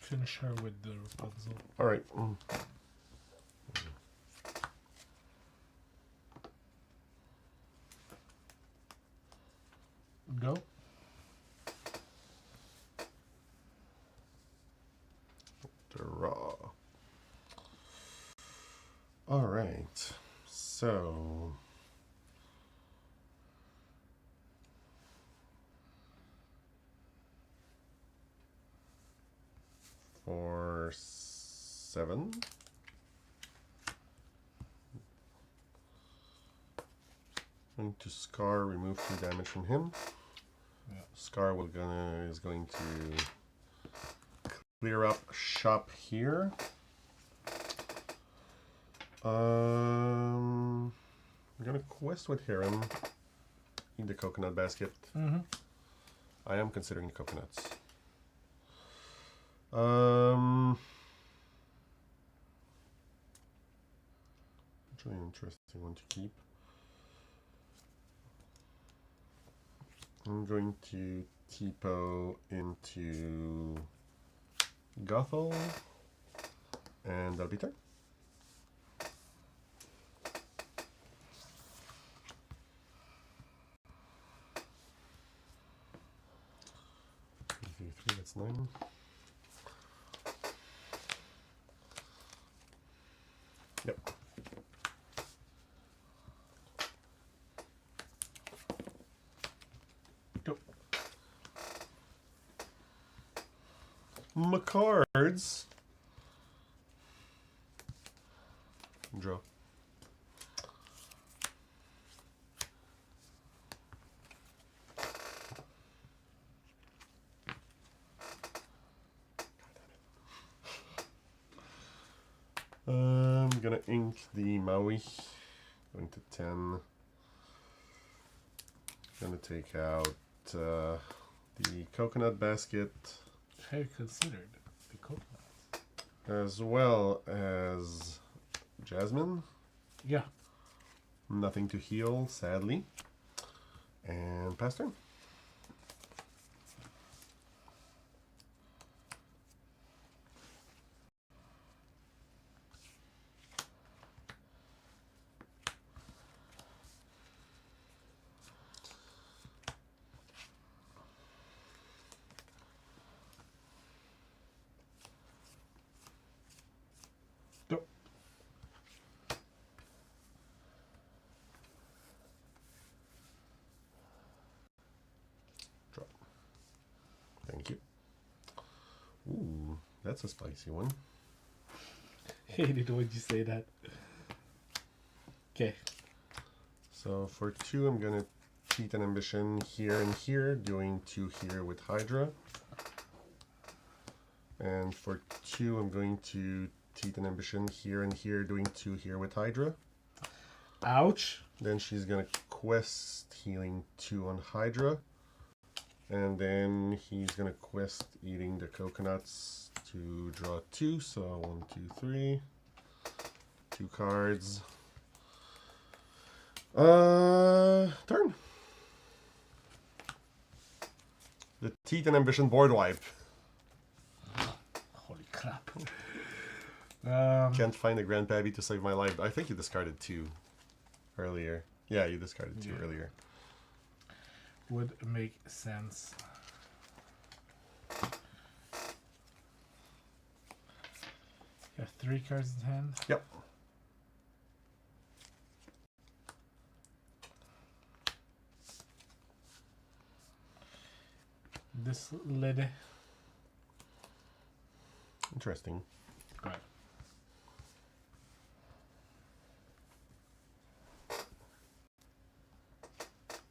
Finish her with the Rapunzel. All right. Go. Draw. All right. So. For 7. Going to Scar, remove 2 damage from him. Yeah. Scar is going to clear up shop here. I'm gonna quest with Harem. Eat the coconut basket. Mm-hmm. I am considering coconuts. Actually, an interesting one to keep. I'm going to Tipo into Gothel, and that'll be turn. Three, that's 9. Yep. Go. My cards. Draw. I'm gonna ink the Maui. Going to 10. Gonna take out the coconut basket. Very considered. The coconut. As well as Jasmine. Yeah. Nothing to heal, sadly. And pass turn. Go. Drop. Thank you. Ooh, that's a spicy one. Hated when you say that. Okay. So for 2, I'm gonna cheat an ambition here and here, doing 2 here with Hydra. And for 2, I'm going to cheat an ambition here and here, doing 2 here with Hydra. Ouch. Then she's gonna quest healing 2 on Hydra. And then he's gonna quest eating the coconuts to draw 2. So 1, 2, 3. 2 cards. Turn. The Teeth and Ambition board wipe. Holy crap. Can't find a Grandpappy to save my life. I think you discarded 2 earlier. Yeah, you discarded 2 earlier. Would make sense. You have 3 cards in hand. Yep. This lady. Interesting. Go ahead.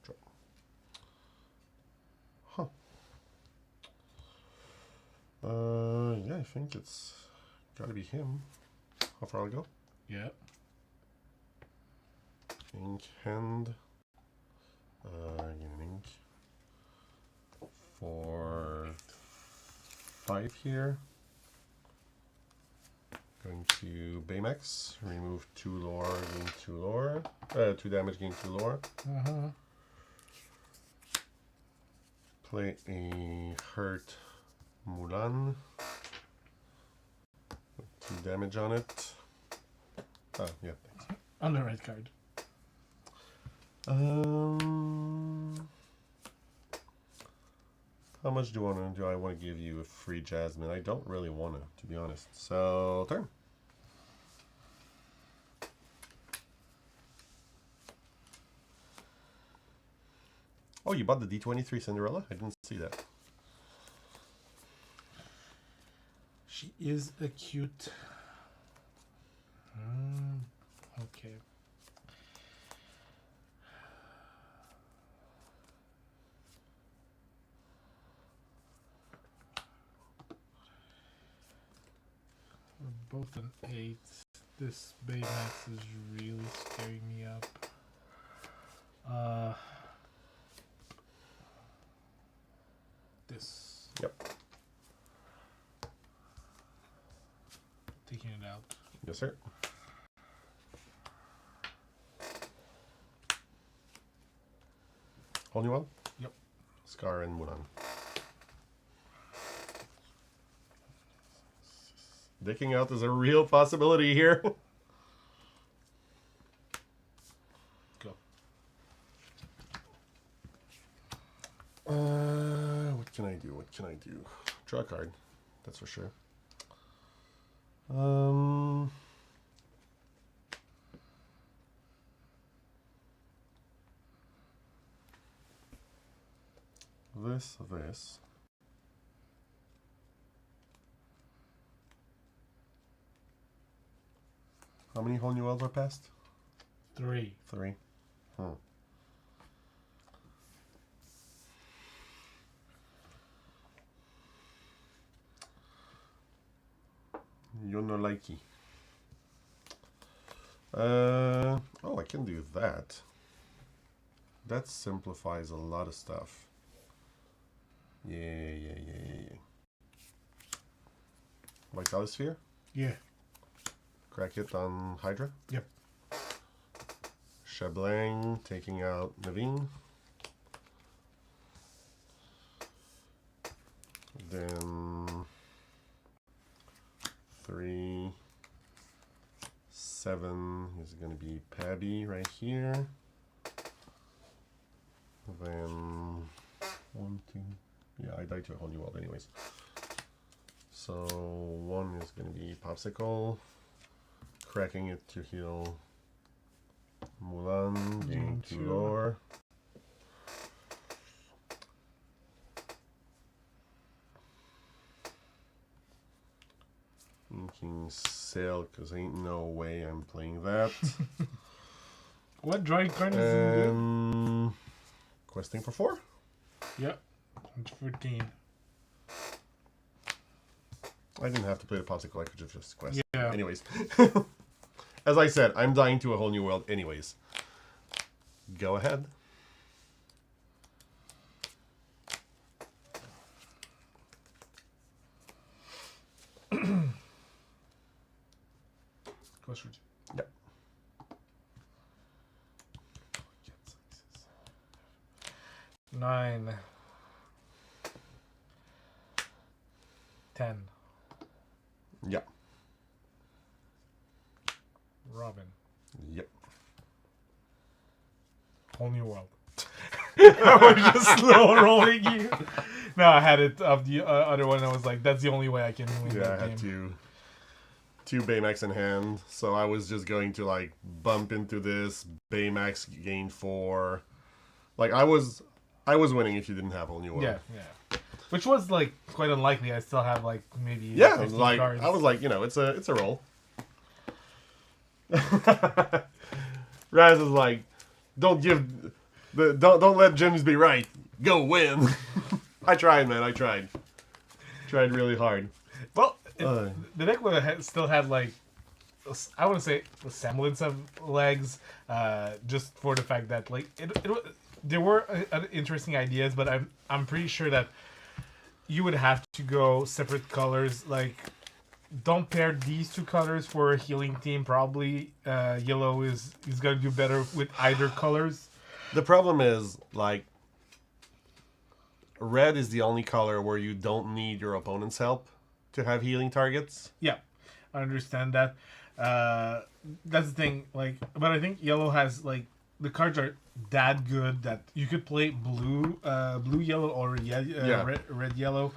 Drop. Huh. Yeah, I think it's gotta be him. How far I'll go? Yeah. Ink hand. Again, an ink. For 5 here. Going to Baymax. Remove 2 lore, gain 2 lore. 2 damage, gain 2 lore. Play a hurt Mulan. 2 damage on it. Oh, yeah, thanks. On the red card. How much do I want to give you a free Jasmine? I don't really want to be honest. So, turn. Oh, you bought the D23 Cinderella? I didn't see that. She is a cute. Okay. We're both an 8. This Baymax is really scaring me up. This. Yep. Taking it out. Yes, sir. Whole new one? Yep. Scar and Mulan. Dicking out is a real possibility here. Go. What can I do? What can I do? Draw a card. That's for sure. This. How many whole new worlds are passed? 3. 3. You no likey. Oh, I can do that. That simplifies a lot of stuff. Yeah. Vitalisphere? Yeah. Crack it on Hydra? Yep. Shablang taking out Naveen. Then 3, 7 is going to be Pabby right here. Then 1, 2. Yeah, I died to a whole new world anyways. So 1 is going to be Popsicle. Cracking it to heal Mulan. Gain 2 lore. Inking Sail, because ain't no way I'm playing that. What drawing card is it? Questing for 4? Yep. 14. I didn't have to play the Popsicle, I could have just quested. Yeah. Anyways. As I said, I'm dying to a whole new world anyways. Go ahead. Quest for 2. Yep. 9. 10. Yep. Robin. Yep. Whole new world. I was just slow rolling you. No, I had it of the other one. I was like, that's the only way I can win Yeah, that I had game. two Baymax in hand, so I was just going to like bump into this Baymax gain 4. Like I was winning if you didn't have whole new world. Yeah. Which was like quite unlikely. I still have like maybe 15 like cards. I was like, it's a roll. Raz is like, don't let Jims be right. Go win. I tried, man. I tried really hard. Well, the deck would have still had like, I want to say a semblance of legs, just for the fact that like there were interesting ideas, but I'm pretty sure that you would have to go separate colors. Like, don't pair these 2 colors for a healing team. Probably yellow is gonna do better with either colors. The problem is like, red is the only color where you don't need your opponent's help to have healing targets. Yeah. I understand that. That's the thing. Like, but I think yellow has like the cards are that good that you could play blue yellow or Yeah. red yellow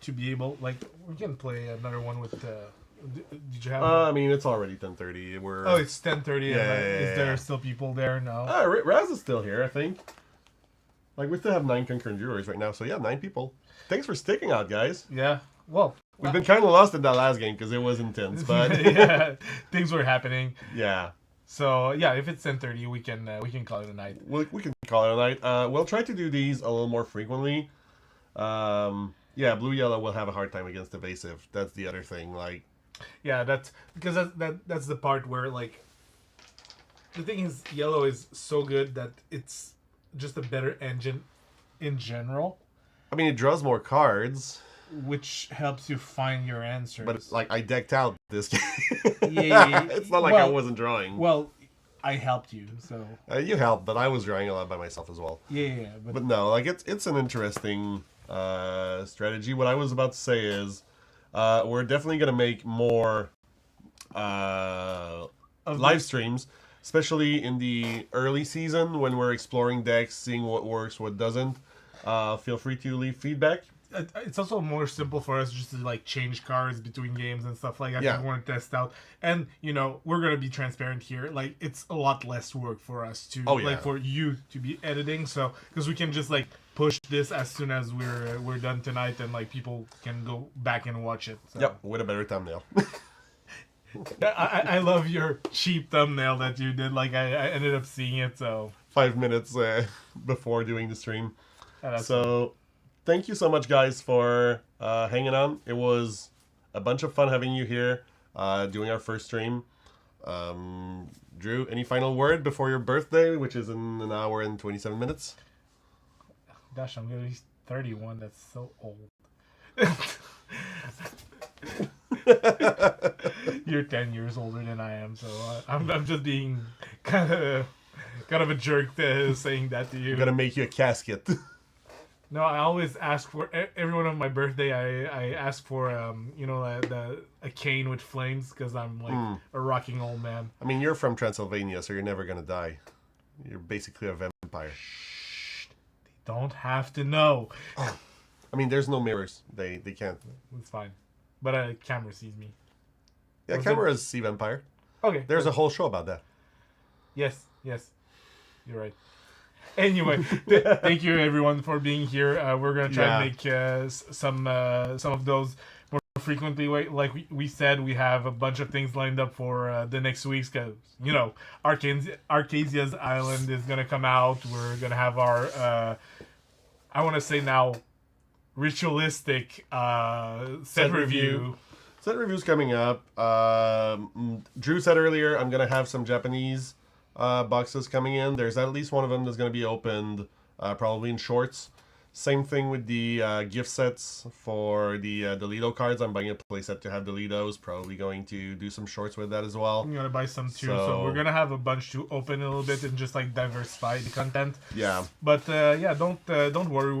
to be able like we can play another one with. Did you have? I mean, it's already 10:30. We're Oh, it's 10:30. Yeah, yeah, Is yeah, there yeah. still people there? No. Raz is still here, I think. Like, we still have 9 concurrent viewers right now, so yeah, 9 people. Thanks for sticking out, guys. Yeah. Well, We've been kind of lost in that last game because it was intense, but yeah, things were happening. yeah. So yeah, if it's 10:30, we can call it a night. We can call it a night. We'll try to do these a little more frequently. Yeah, blue-yellow will have a hard time against evasive. That's the other thing. Like, Yeah, that's because that's the part where like the thing is yellow is so good that it's just a better engine in general, I mean, it draws more cards, which helps you find your answers. but like I decked out this game. Yeah. It's not like I Well- wasn't drawing. well, I helped you, so You helped, but I was drawing a lot by myself as well. yeah. But no, like it's an interesting strategy. What I was about to say is, we're definitely gonna make more Of live streams, especially in the early season when we're exploring decks, seeing what works, what doesn't. Feel free to leave feedback. It's also more simple for us just to like change cards between games and stuff like that. Yeah. We want to test out, and we're gonna be transparent here. Like it's a lot less work for us to Oh, yeah. like for you to be editing. So because we can just like push this as soon as we're done tonight, and like people can go back and watch it. So. Yep, with a better thumbnail. I love your cheap thumbnail that you did. Like I ended up seeing it. So 5 minutes before doing the stream. yeah, that's So, thank you so much, guys, for hanging on. It was a bunch of fun having you here, doing our first stream. Dru, any final word before your birthday, which is in an hour and 27 minutes? gosh, I'm gonna be 31. That's so old. You're 10 years older than I am, so I'm just being kind of a jerk saying that to you. I'm gonna make you a casket. No, I always ask for every one of my birthday. I ask for a cane with flames because I'm like a rocking old man. I mean, you're from Transylvania, so you're never gonna die. You're basically a vampire. They don't have to know. I mean, there's no mirrors. They can't. It's fine, but a camera sees me. Yeah, Was cameras see vampire. Okay. There's a whole show about that. Yes, you're right. Anyway, thank you everyone for being here. We're gonna try Yeah. to make some of those more frequently. Like we said, we have a bunch of things lined up for the next weeks because Arcasia's Island is gonna come out. We're gonna have our I want to say now ritualistic set review. Set review's coming up. Dru said earlier, I'm gonna have some Japanese boxes coming in. There's at least one of them that's gonna be opened, probably in shorts. Same thing with the gift sets for the Lido cards. I'm buying a playset to have the Lidos. Probably going to do some shorts with that as well. I'm gonna buy some too, so So- we're gonna have a bunch to open a little bit and just like diversify the content. Yeah. But yeah, don't worry.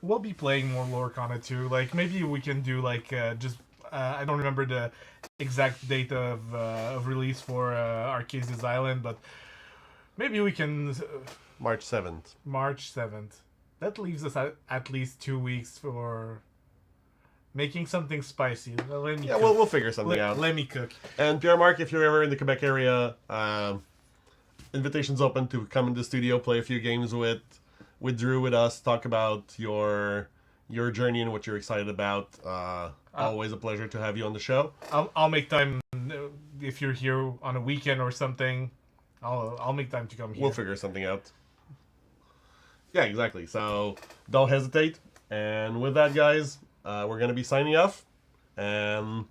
We'll be playing more Lorcana too. Like maybe we can do like just I don't remember the exact date of release for Arcasia's Island, but maybe we can March 7th. March 7th. That leaves us at least 2 weeks for making something spicy. Let me Yeah, cook. we'll figure something out. Let me cook. And Pierre Marc, if you're ever in the Quebec area, invitations open to come in the studio, play a few games with Dru, with us, talk about your journey and what you're excited about. Always a pleasure to have you on the show. I'll make time if you're here on a weekend or something. I'll make time to come here. We'll figure something out. Yeah, exactly. So don't hesitate. And with that, guys, we're going to be signing off. And